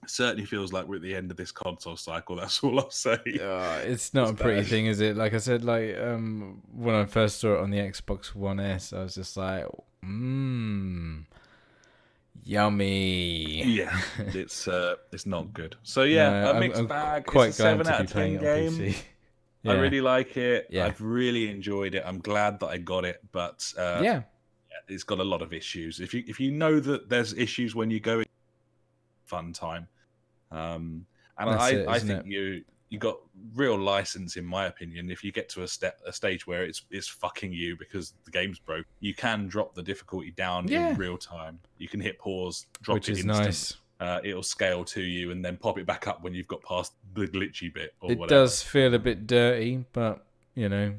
Certainly feels like we're at the end of this console cycle. That's all I'll say. It's not a pretty thing, is it? Like I said, like when I first saw it on the Xbox One S, I was just like, yummy. Yeah, it's not good. So yeah, a mixed bag. Quite it's a 7 out of 10 game. I really like it. Yeah. I've really enjoyed it. I'm glad that I got it, but it's got a lot of issues. If you know that there's issues when you go in, fun time. And I think you got real license, in my opinion. If you get to a stage where it's fucking you because the game's broke, you can drop the difficulty down in real time. You can hit pause, drop which it is instant. Nice. It'll scale to you and then pop it back up when you've got past the glitchy bit. Or whatever. Does feel a bit dirty, but you know,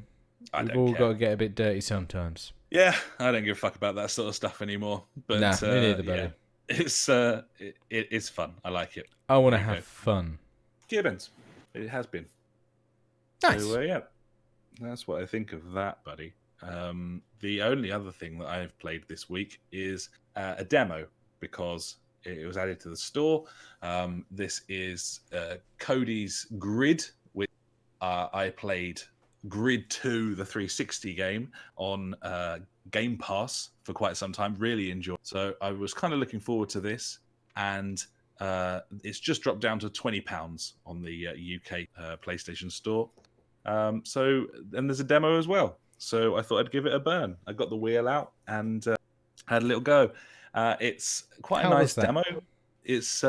we've all got to get a bit dirty sometimes. Yeah, I don't give a fuck about that sort of stuff anymore. But me neither, buddy. Yeah. It's fun. I like it. I want to have fun. Gibbons. It has been. Nice. So, that's what I think of that, buddy. The only other thing that I've played this week is a demo, because it was added to the store. This is Cody's Grid, which I played Grid 2, the 360 game, on Game Pass for quite some time. Really enjoyed. So I was kind of looking forward to this, and it's just dropped down to £20 on the UK PlayStation Store. And there's a demo as well. So I thought I'd give it a burn. I got the wheel out and had a little go. It's quite a nice demo. It's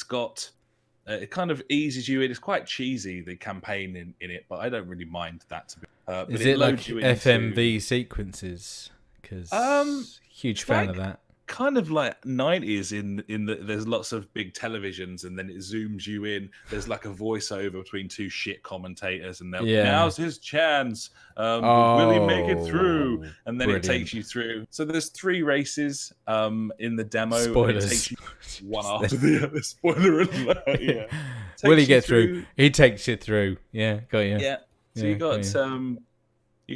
got it kind of eases you in. It's quite cheesy, the campaign in it, but I don't really mind that. To be, is it like FMV sequences? Because huge fan of that. Kind of like 90s in that there's lots of big televisions, and then it zooms you in. There's like a voiceover between two shit commentators, and now's his chance. Will he make it through? And then it takes you through. So there's 3 races in the demo. Spoilers. It takes you one after the other. Spoiler alert. Yeah. Will he get through? He takes you through. Yeah, got you. Yeah. So you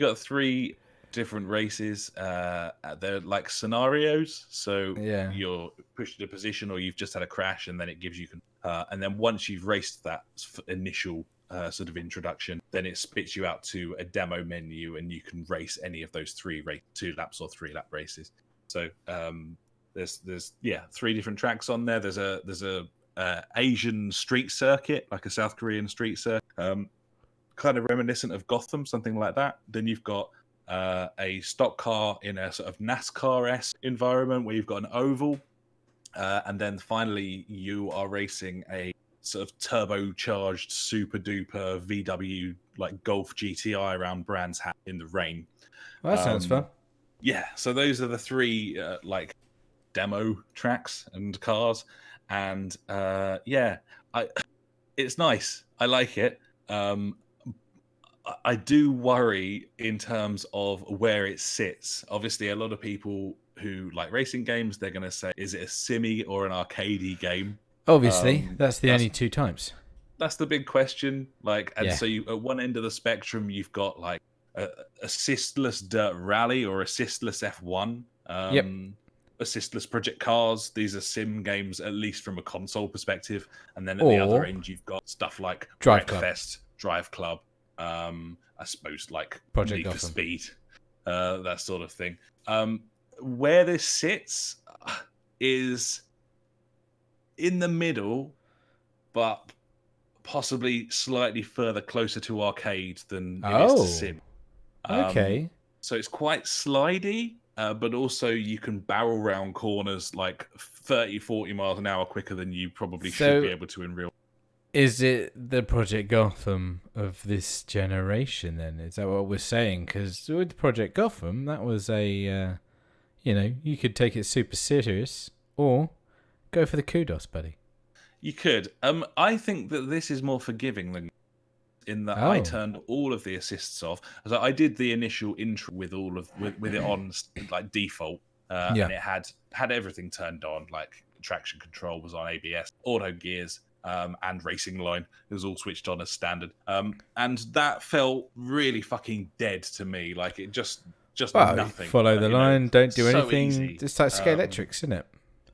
got 3 different races. They're like scenarios, so you're pushed into a position, or you've just had a crash, and then it gives you and then once you've raced that initial sort of introduction, then it spits you out to a demo menu, and you can race any of those 3 2 laps or 3 lap races. So there's 3 different tracks on there. There's a Asian street circuit, like a South Korean street circuit, kind of reminiscent of Gotham, something like that. Then you've got a stock car in a sort of NASCAR-esque environment where you've got an oval, and then finally you are racing a sort of turbocharged super duper VW like Golf GTI around Brands Hatch in the rain. Well, that sounds fun. Yeah, so those are the 3 like demo tracks and cars, and it's nice. I like it. I do worry in terms of where it sits. Obviously, a lot of people who like racing games, they're going to say, is it a simmy or an arcadey game? Obviously, that's the only two types. That's the big question. So you, at one end of the spectrum, you've got like assistless Dirt Rally or assistless F1. Assistless Project Cars. These are sim games, at least from a console perspective. And then at the other end, you've got stuff like Wreckfest, Drive Club. I suppose like Project Need for Speed, that sort of thing. Where this sits is in the middle, but possibly slightly further closer to arcade than it is to sim. Okay. So it's quite slidey, but also you can barrel round corners like 30, 40 miles an hour quicker than you probably should be able to in real. Is it the Project Gotham of this generation then? Is that what we're saying? Because with Project Gotham, that was a, you could take it super serious or go for the kudos, buddy. You could. I think that this is more forgiving than in that I turned all of the assists off. So I did the initial intro with with it on like default, and it had everything turned on, like traction control was on ABS, auto gears, and racing line. It was all switched on as standard, and that felt really fucking dead to me. Like it just nothing. Follow the line, don't do anything. Easy. It's like Scalextrics, isn't it?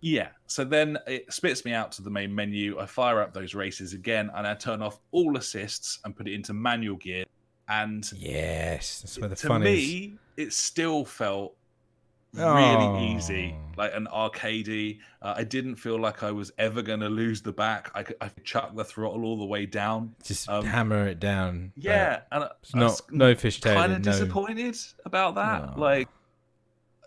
Yeah, so then it spits me out to the main menu. I fire up those races again, and I turn off all assists and put it into manual gear. And yes, that's where the fun is. To me, it still felt really easy, like an arcadey. I didn't feel like I was ever going to lose the back. I could chuck the throttle all the way down. Just hammer it down. Yeah, and it's no fishtail. Kind of disappointed about that. Like.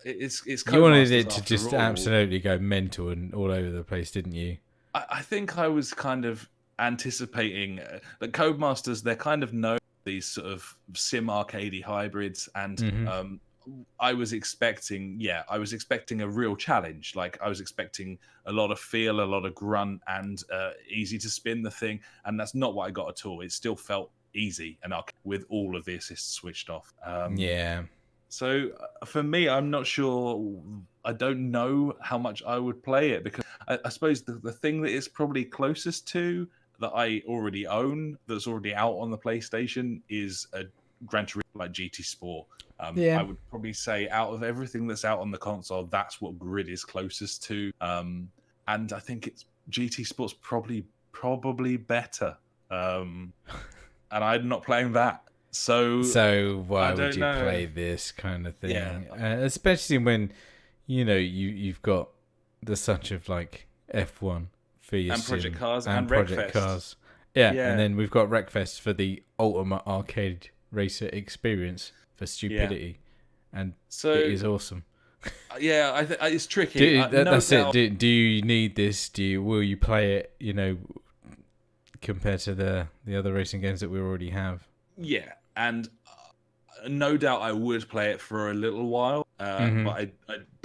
It's you wanted it to just absolutely go mental and all over the place, didn't you? I think I was kind of anticipating that Codemasters, they're kind of known these sort of sim arcadey hybrids, and I was expecting a real challenge. Like I was expecting a lot of feel, a lot of grunt, and easy to spin the thing, and that's not what I got at all. It still felt easy and with all of the assists switched off. So for me, I'm not sure. I don't know how much I would play it because I suppose the thing that is probably closest to that I already own, that's already out on the PlayStation, is a Gran Turismo like GT Sport. I would probably say out of everything that's out on the console, that's what Grid is closest to. And I think it's GT Sport's probably better. And I'm not playing that. So why would you play this kind of thing? Yeah. Especially when, you've got the such of like F1 for your and sim, Project Cars and Project Cars. Yeah, and then we've got Wreckfest for the ultimate arcade racer experience for stupidity, and so it is awesome. Yeah, it's tricky. That's it. Do you need this? Will you play it? Compared to the other racing games that we already have. Yeah, and no doubt I would play it for a little while, but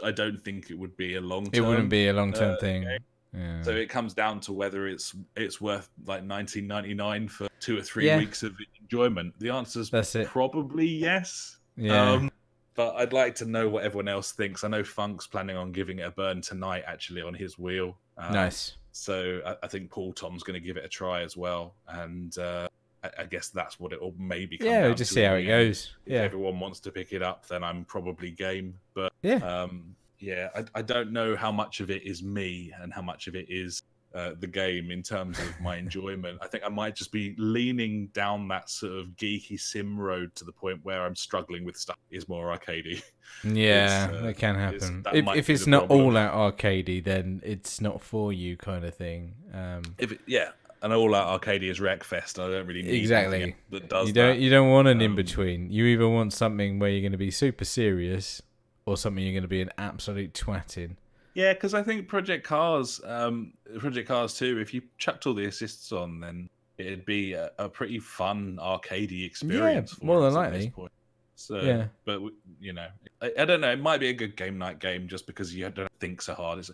I don't think it would be a long-term. It wouldn't be a long-term thing. Yeah. So it comes down to whether it's worth like $19.99 for 2 or 3 weeks of enjoyment. The answer's probably yes. Yeah. But I'd like to know what everyone else thinks. I know Funk's planning on giving it a burn tonight, actually, on his wheel. Nice. So I think Paul Tom's going to give it a try as well, and I guess that's what it will maybe come down we'll just see how it goes. If everyone wants to pick it up, then I'm probably game. But I don't know how much of it is me and how much of it is the game in terms of my enjoyment. I think I might just be leaning down that sort of geeky sim road to the point where I'm struggling with stuff is more arcadey. Yeah, that can happen. If it's not all out arcadey, then it's not for you, kind of thing. An all-out arcade is Wreckfest. I don't really need anything that does that. You don't want an in-between. You either want something where you're going to be super serious or something you're going to be an absolute twat in. Yeah, because I think Project Cars 2, if you chucked all the assists on, then it'd be a pretty fun arcadey experience. Yeah, more than likely. So, but I don't know. It might be a good game night game just because you don't think so hard. It's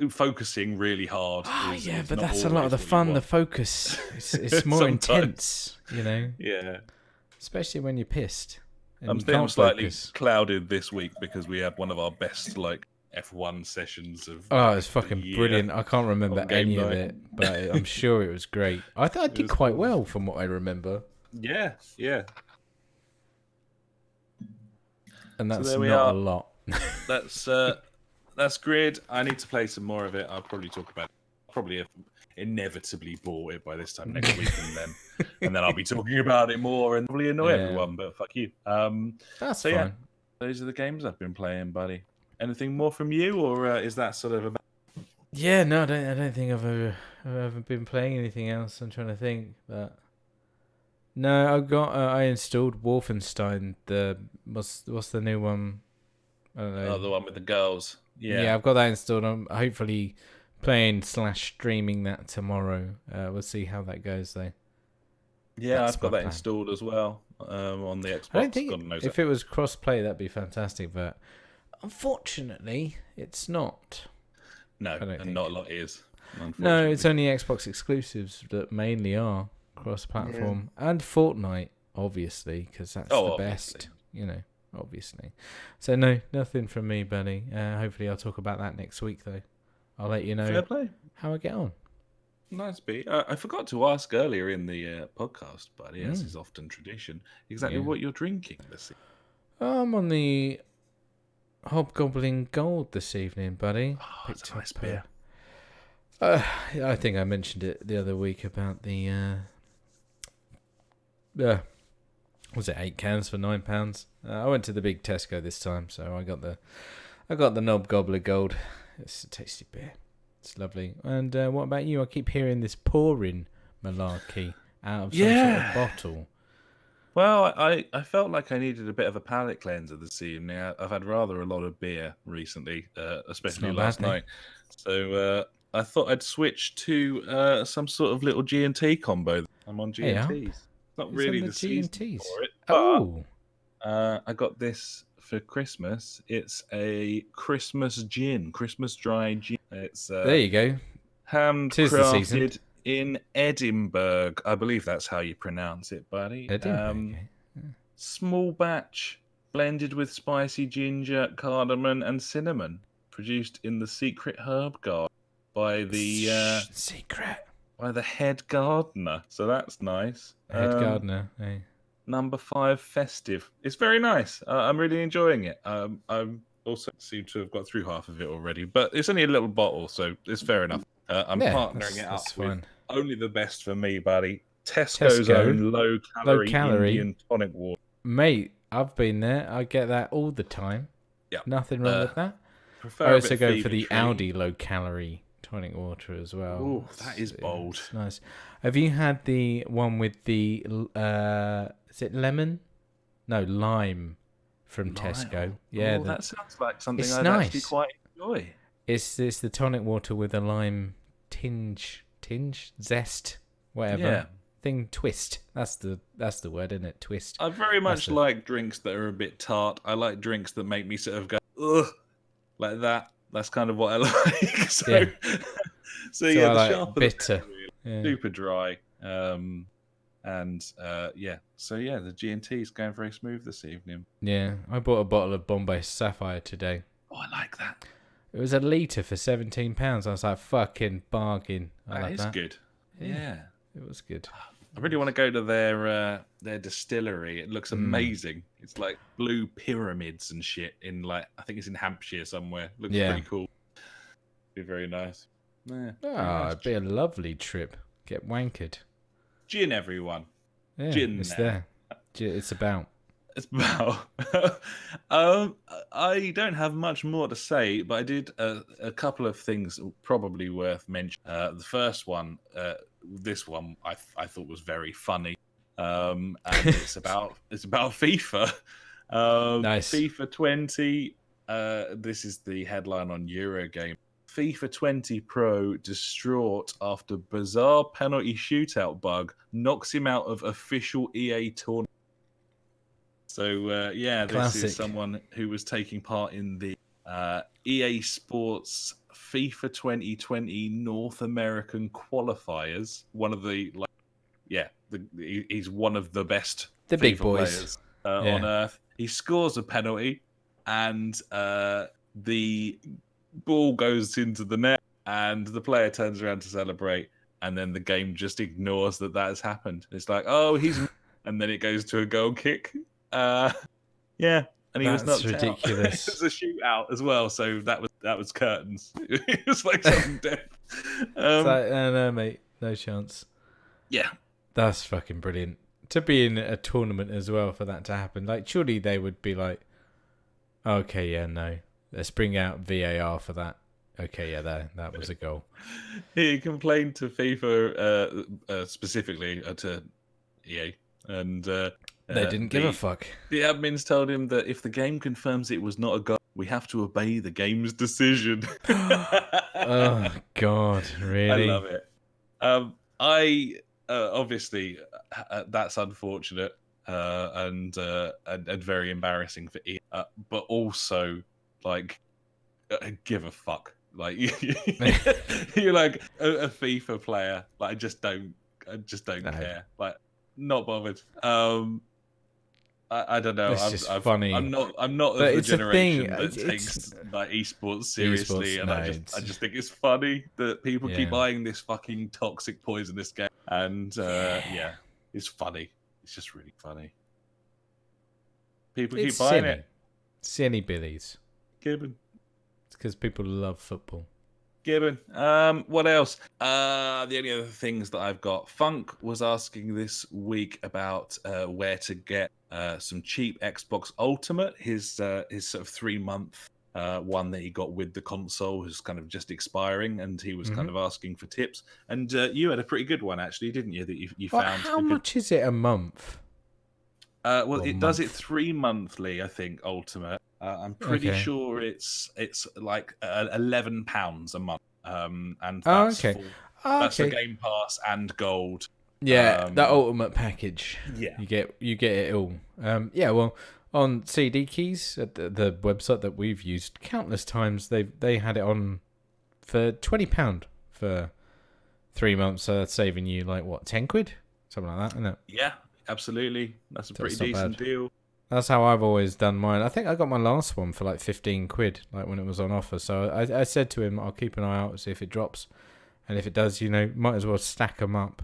focusing really hard. But that's a lot of the fun. The focus, it's more intense. Yeah. especially when you're pissed. And I'm slightly clouded this week because we had one of our best F1 sessions of. Oh, it's fucking brilliant! I can't remember any of it, but I'm sure it was great. I thought I did quite well from what I remember. Yeah. And that's not a lot. That's Grid. I need to play some more of it. I'll probably talk about it. Probably have inevitably bought it by this time next week, and then I'll be talking about it more and probably annoy everyone. But fuck you. That's fine. Yeah, those are the games I've been playing, buddy. Anything more from you, or is that sort of about? Yeah, no, I don't think I've ever been playing anything else. I'm trying to think, but no, I installed Wolfenstein. What's the new one? I don't know. Oh, the one with the girls. Yeah, I've got that installed. I'm hopefully playing / streaming that tomorrow. We'll see how that goes though. Yeah, I've got that installed as well on the Xbox. I don't think if it was cross-play, that'd be fantastic, but unfortunately, it's not. No, and not a lot is. No, it's only Xbox exclusives that mainly are cross-platform, and Fortnite, obviously, because that's the best, obviously. So no, nothing from me, buddy. Hopefully I'll talk about that next week, though. I'll let you know how I get on. Nice, B. I forgot to ask earlier in the podcast, buddy, as is often tradition, exactly what you're drinking this evening. I'm on the Hobgoblin Gold this evening, buddy. Oh, it's a nice beer. I think I mentioned it the other week about the was it 8 cans for £9? I went to the big Tesco this time, so I got the Knob Gobbler Gold. It's a tasty beer. It's lovely. And what about you? I keep hearing this pouring malarkey out of some sort of bottle. Well, I felt like I needed a bit of a palate cleanser this evening. I've had rather a lot of beer recently, especially last night. So I thought I'd switch to some sort of little G&T combo. I'm on G&Ts. Not really the season for it. But, I got this for Christmas. It's a Christmas gin, Christmas dry gin. It's there you go. Handcrafted in Edinburgh. I believe that's how you pronounce it, buddy. Edinburgh. Small batch, blended with spicy ginger, cardamom, and cinnamon. Produced in the Secret Herb Garden by the by the head gardener. So that's nice. Head gardener. Hey. Number 5 festive. It's very nice. I'm really enjoying it. I also seem to have got through half of it already, but it's only a little bottle, so it's fair enough. I'm partnering it up with only the best for me, buddy. Tesco's own low-calorie Indian tonic water. Mate, I've been there. I get that all the time. Yeah, nothing wrong with that. I also go for the Aldi low-calorie tonic water as well. Oh, that is bold. It's nice. Have you had the one with the is it lemon? No, lime from Tesco. Yeah, that sounds like something I'd actually quite enjoy. It's the tonic water with a lime tinge, zest, whatever. Yeah. Twist. That's the word, isn't it? Twist. I very much like drinks that are a bit tart. I like drinks that make me sort of go, ugh, like that. That's kind of what I like. So yeah, the like sharp bitter, super dry. So the G&T is going very smooth this evening. Yeah, I bought a bottle of Bombay Sapphire today. Oh, I like that. It was a litre for £17. I was like, fucking bargain. That is good. Yeah, it was good. I really want to go to their distillery. It looks amazing. It's like blue pyramids and shit in I think it's in Hampshire somewhere. Looks pretty cool. Be very nice. Yeah, it'd be a lovely trip. Get wankered. Gin, everyone. Yeah, Gin. It's there. It's about. It's about. I don't have much more to say, but I did a couple of things probably worth mentioning. The first one, this one, I thought was very funny, and it's about FIFA. Nice. FIFA 20. This is the headline on Eurogame. FIFA 20 Pro distraught after bizarre penalty shootout bug knocks him out of official EA tournament. So, this is someone who was taking part in the EA Sports FIFA 2020 North American qualifiers, one of the he's one of the best the FIFA big boys players on earth. He scores a penalty, and the ball goes into the net, and the player turns around to celebrate, and then the game just ignores that has happened. It's like, oh, he's, and then it goes to a goal kick. And he was knocked ridiculous. Out. It was a shootout as well, so that was curtains. It was like sudden death. No, mate, no chance. Yeah, that's fucking brilliant. To be in a tournament as well for that to happen, like surely they would be like, okay, yeah, no, let's bring out VAR for that. Okay, yeah, that was a goal. He complained to FIFA specifically to EA, and they didn't give a fuck. The admins told him that if the game confirms it was not a goal, we have to obey the game's decision. Oh God, really? I love it. I obviously that's unfortunate and very embarrassing for Ian, but also like give a fuck. Like you're like a FIFA player. Like I just don't care. Like not bothered. I don't know. It's just funny. I'm not of the generation that takes like esports seriously, and I just think it's funny that people keep buying this fucking toxic, poisonous game. And it's funny. It's just really funny. People keep buying it. Silly billies. Gibbon. It's because people love football. Gibbon. What else? The only other things that I've got. Funk was asking this week about where to get some cheap Xbox Ultimate. His sort of 3-month one that he got with the console is kind of just expiring, and he was kind of asking for tips. And you had a pretty good one actually, didn't you? That you found. How much is it a month? It does it 3-monthly, I think. Ultimate. I'm pretty sure it's like £11 a month, and that's that's the Game Pass and Gold. Yeah, the Ultimate package. Yeah, you get it all. Well, on CD Keys, at the website that we've used countless times, they had it on for £20 for 3 months. So that's saving you like what, £10, something like that, isn't it? Yeah, absolutely. That's a pretty decent deal. That's how I've always done mine. I think I got my last one for like £15, like when it was on offer. So I said to him, I'll keep an eye out, see if it drops, and if it does, might as well stack them up.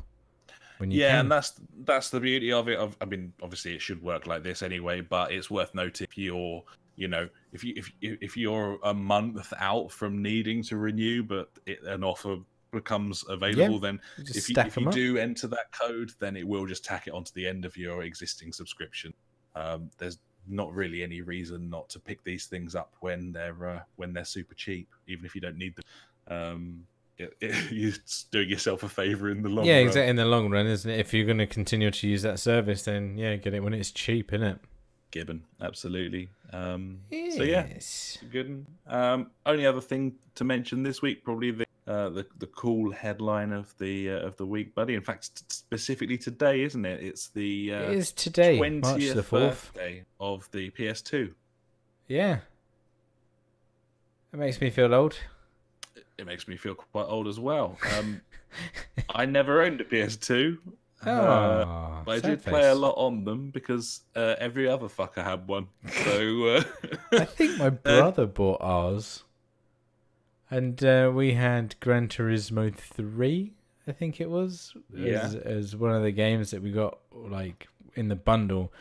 When you can. And that's the beauty of it. I mean, obviously it should work like this anyway, but it's worth noting if you're, if you're a month out from needing to renew, but an offer becomes available, then if you do enter that code, then it will just tack it onto the end of your existing subscription. There's not really any reason not to pick these things up when they're super cheap, even if you don't need them. You're doing yourself a favor in the long run. Yeah, exactly. In the long run, isn't it? If you're going to continue to use that service, then get it when it's cheap, innit? Gibbon, absolutely. Yes. So good. Only other thing to mention this week, probably the cool headline of the week, buddy. In fact, specifically today, isn't it? It is today, 20th March the 4th birthday of the PS2. Yeah, it makes me feel old. It makes me feel quite old as well. I never owned a PS2. But I did play a lot on them because every other fucker had one. So I think my brother bought ours, and we had Gran Turismo 3. I think it was as one of the games that we got like in the bundle.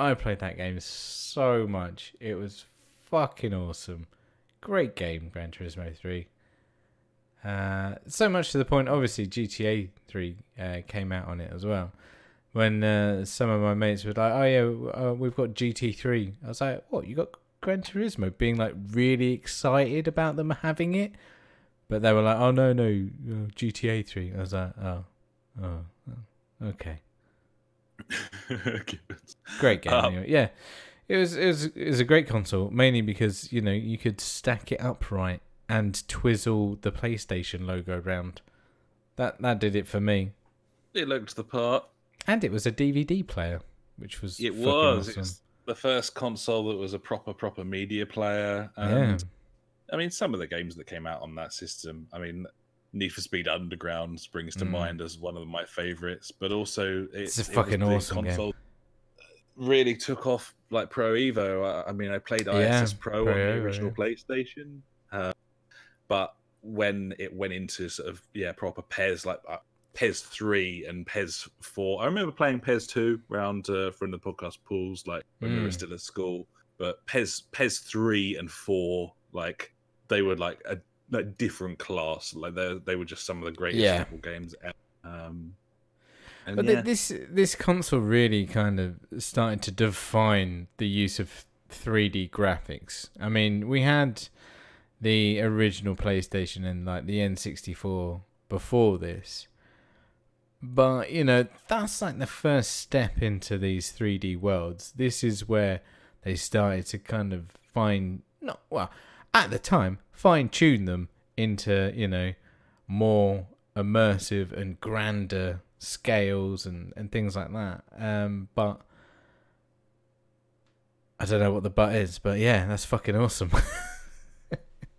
I played that game so much. It was fucking awesome. Great game, Gran Turismo 3. So much to the point, obviously, GTA 3 came out on it as well. When some of my mates were like, we've got GT3. I was like, what, you got Gran Turismo? Being like really excited about them having it. But they were like, oh, no, GTA 3. I was like, oh, okay. Great game, anyway. Yeah, it was a great console, mainly because, you could stack it up right and twizzle the PlayStation logo around. That did it for me. It looked the part. And it was a DVD player, which was awesome. It was the first console that was a proper media player. I mean, some of the games that came out on that system, I mean, Need for Speed Underground springs to mind as one of my favorites, but also it's a fucking awesome game. Really took off like Pro Evo. I mean, I played ISS Pro on the original PlayStation, but when it went into sort of proper PES, like PES 3 and PES 4, I remember playing PES 2 around from the podcast pools, like when we were still at school. But PES 3 and 4, like they were like a different class. Like they were just some of the greatest football games ever. But this console really kind of started to define the use of 3D graphics. I mean, we had the original PlayStation and like the N64 before this. But, that's like the first step into these 3D worlds. This is where they started to kind of at the time, fine-tune them into, more immersive and grander scales and things like that. But I don't know what the but is, but yeah, that's fucking awesome.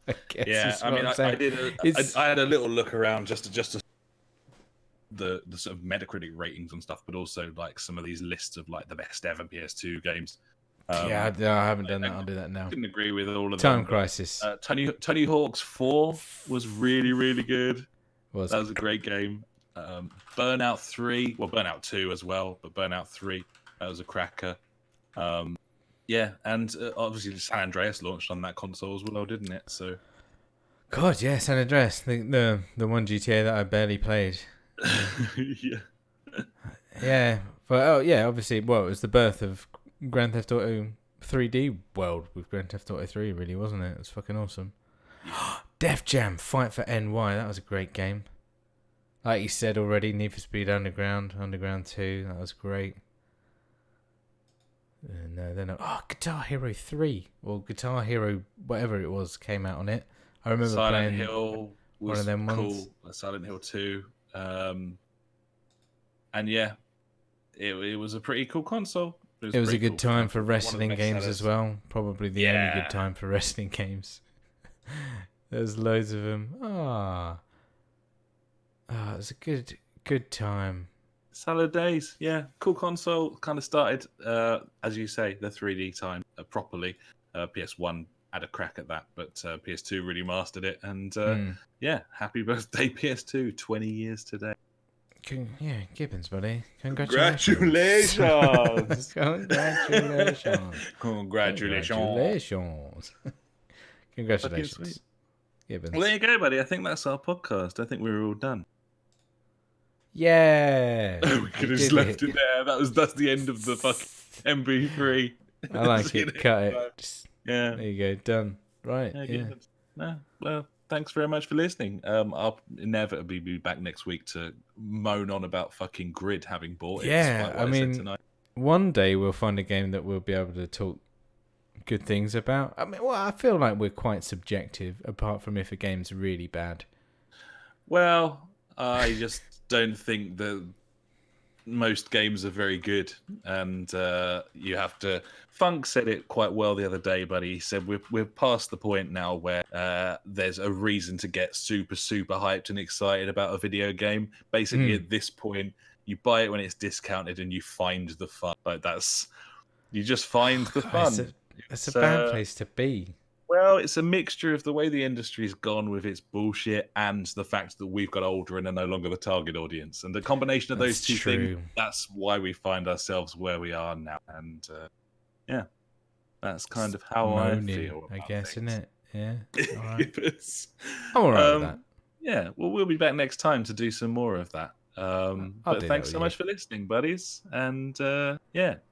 I guess I had a little look around just to the sort of Metacritic ratings and stuff, but also like some of these lists of like the best ever PS2 games. I haven't done that. I'll do that now. I couldn't agree with all of them. Time Crisis. Tony Hawk's 4 was really, really good. That was a great game. Burnout 3, well, Burnout 2 as well, but Burnout 3, that was a cracker. And obviously San Andreas launched on that console as well, didn't it? So, God, yeah, San Andreas, the one GTA that I barely played. Yeah, but obviously, it was the birth of Grand Theft Auto 3D world with Grand Theft Auto 3, really, wasn't it? It was fucking awesome. Def Jam Fight for NY, that was a great game. Like you said already, Need for Speed Underground 2, that was great. No, they're not. Guitar Hero 3 or Guitar Hero whatever it was came out on it. I remember Silent Hill was one of them cool. ones. Silent Hill 2. And yeah, it was a pretty cool console. It was a good time for wrestling games as well. Probably the only good time for wrestling games. There's loads of them. It was a good time. Salad days, yeah. Cool console. Kind of started, as you say, the 3D time properly. PS1 had a crack at that, but PS2 really mastered it. And happy birthday PS2, 20 years today. Gibbons, buddy. Congratulations. Congratulations. Gibbons. Well, there you go, buddy. I think that's our podcast. I think we were all done. Yeah. We could have just left it there. That's the end of the fucking MP3. I like it. Cut it. There you go. Done. Right. Yeah. Well, thanks very much for listening. I'll inevitably be back next week to moan on about fucking Grid having bought it. Yeah, I mean, one day we'll find a game that we'll be able to talk good things about. I mean, I feel like we're quite subjective, apart from if a game's really bad. Well, I just don't think that most games are very good, and you have to. Funk said it quite well the other day, buddy. He said we're past the point now where there's a reason to get super hyped and excited about a video game. Basically, at this point, you buy it when it's discounted and you find the fun. Like you just find the fun. It's a bad place to be. Well, it's a mixture of the way the industry's gone with its bullshit and the fact that we've got older and are no longer the target audience. And the combination of those two things, that's why we find ourselves where we are now. And that's kind of how I feel. I guess, isn't it? Yeah. All right. I'm all right with that. Yeah. Well, we'll be back next time to do some more of that. But thanks so much for listening, buddies. And have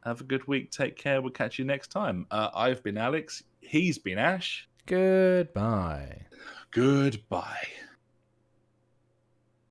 a good week. Take care. We'll catch you next time. I've been Alex. He's been Ash. Goodbye. Goodbye.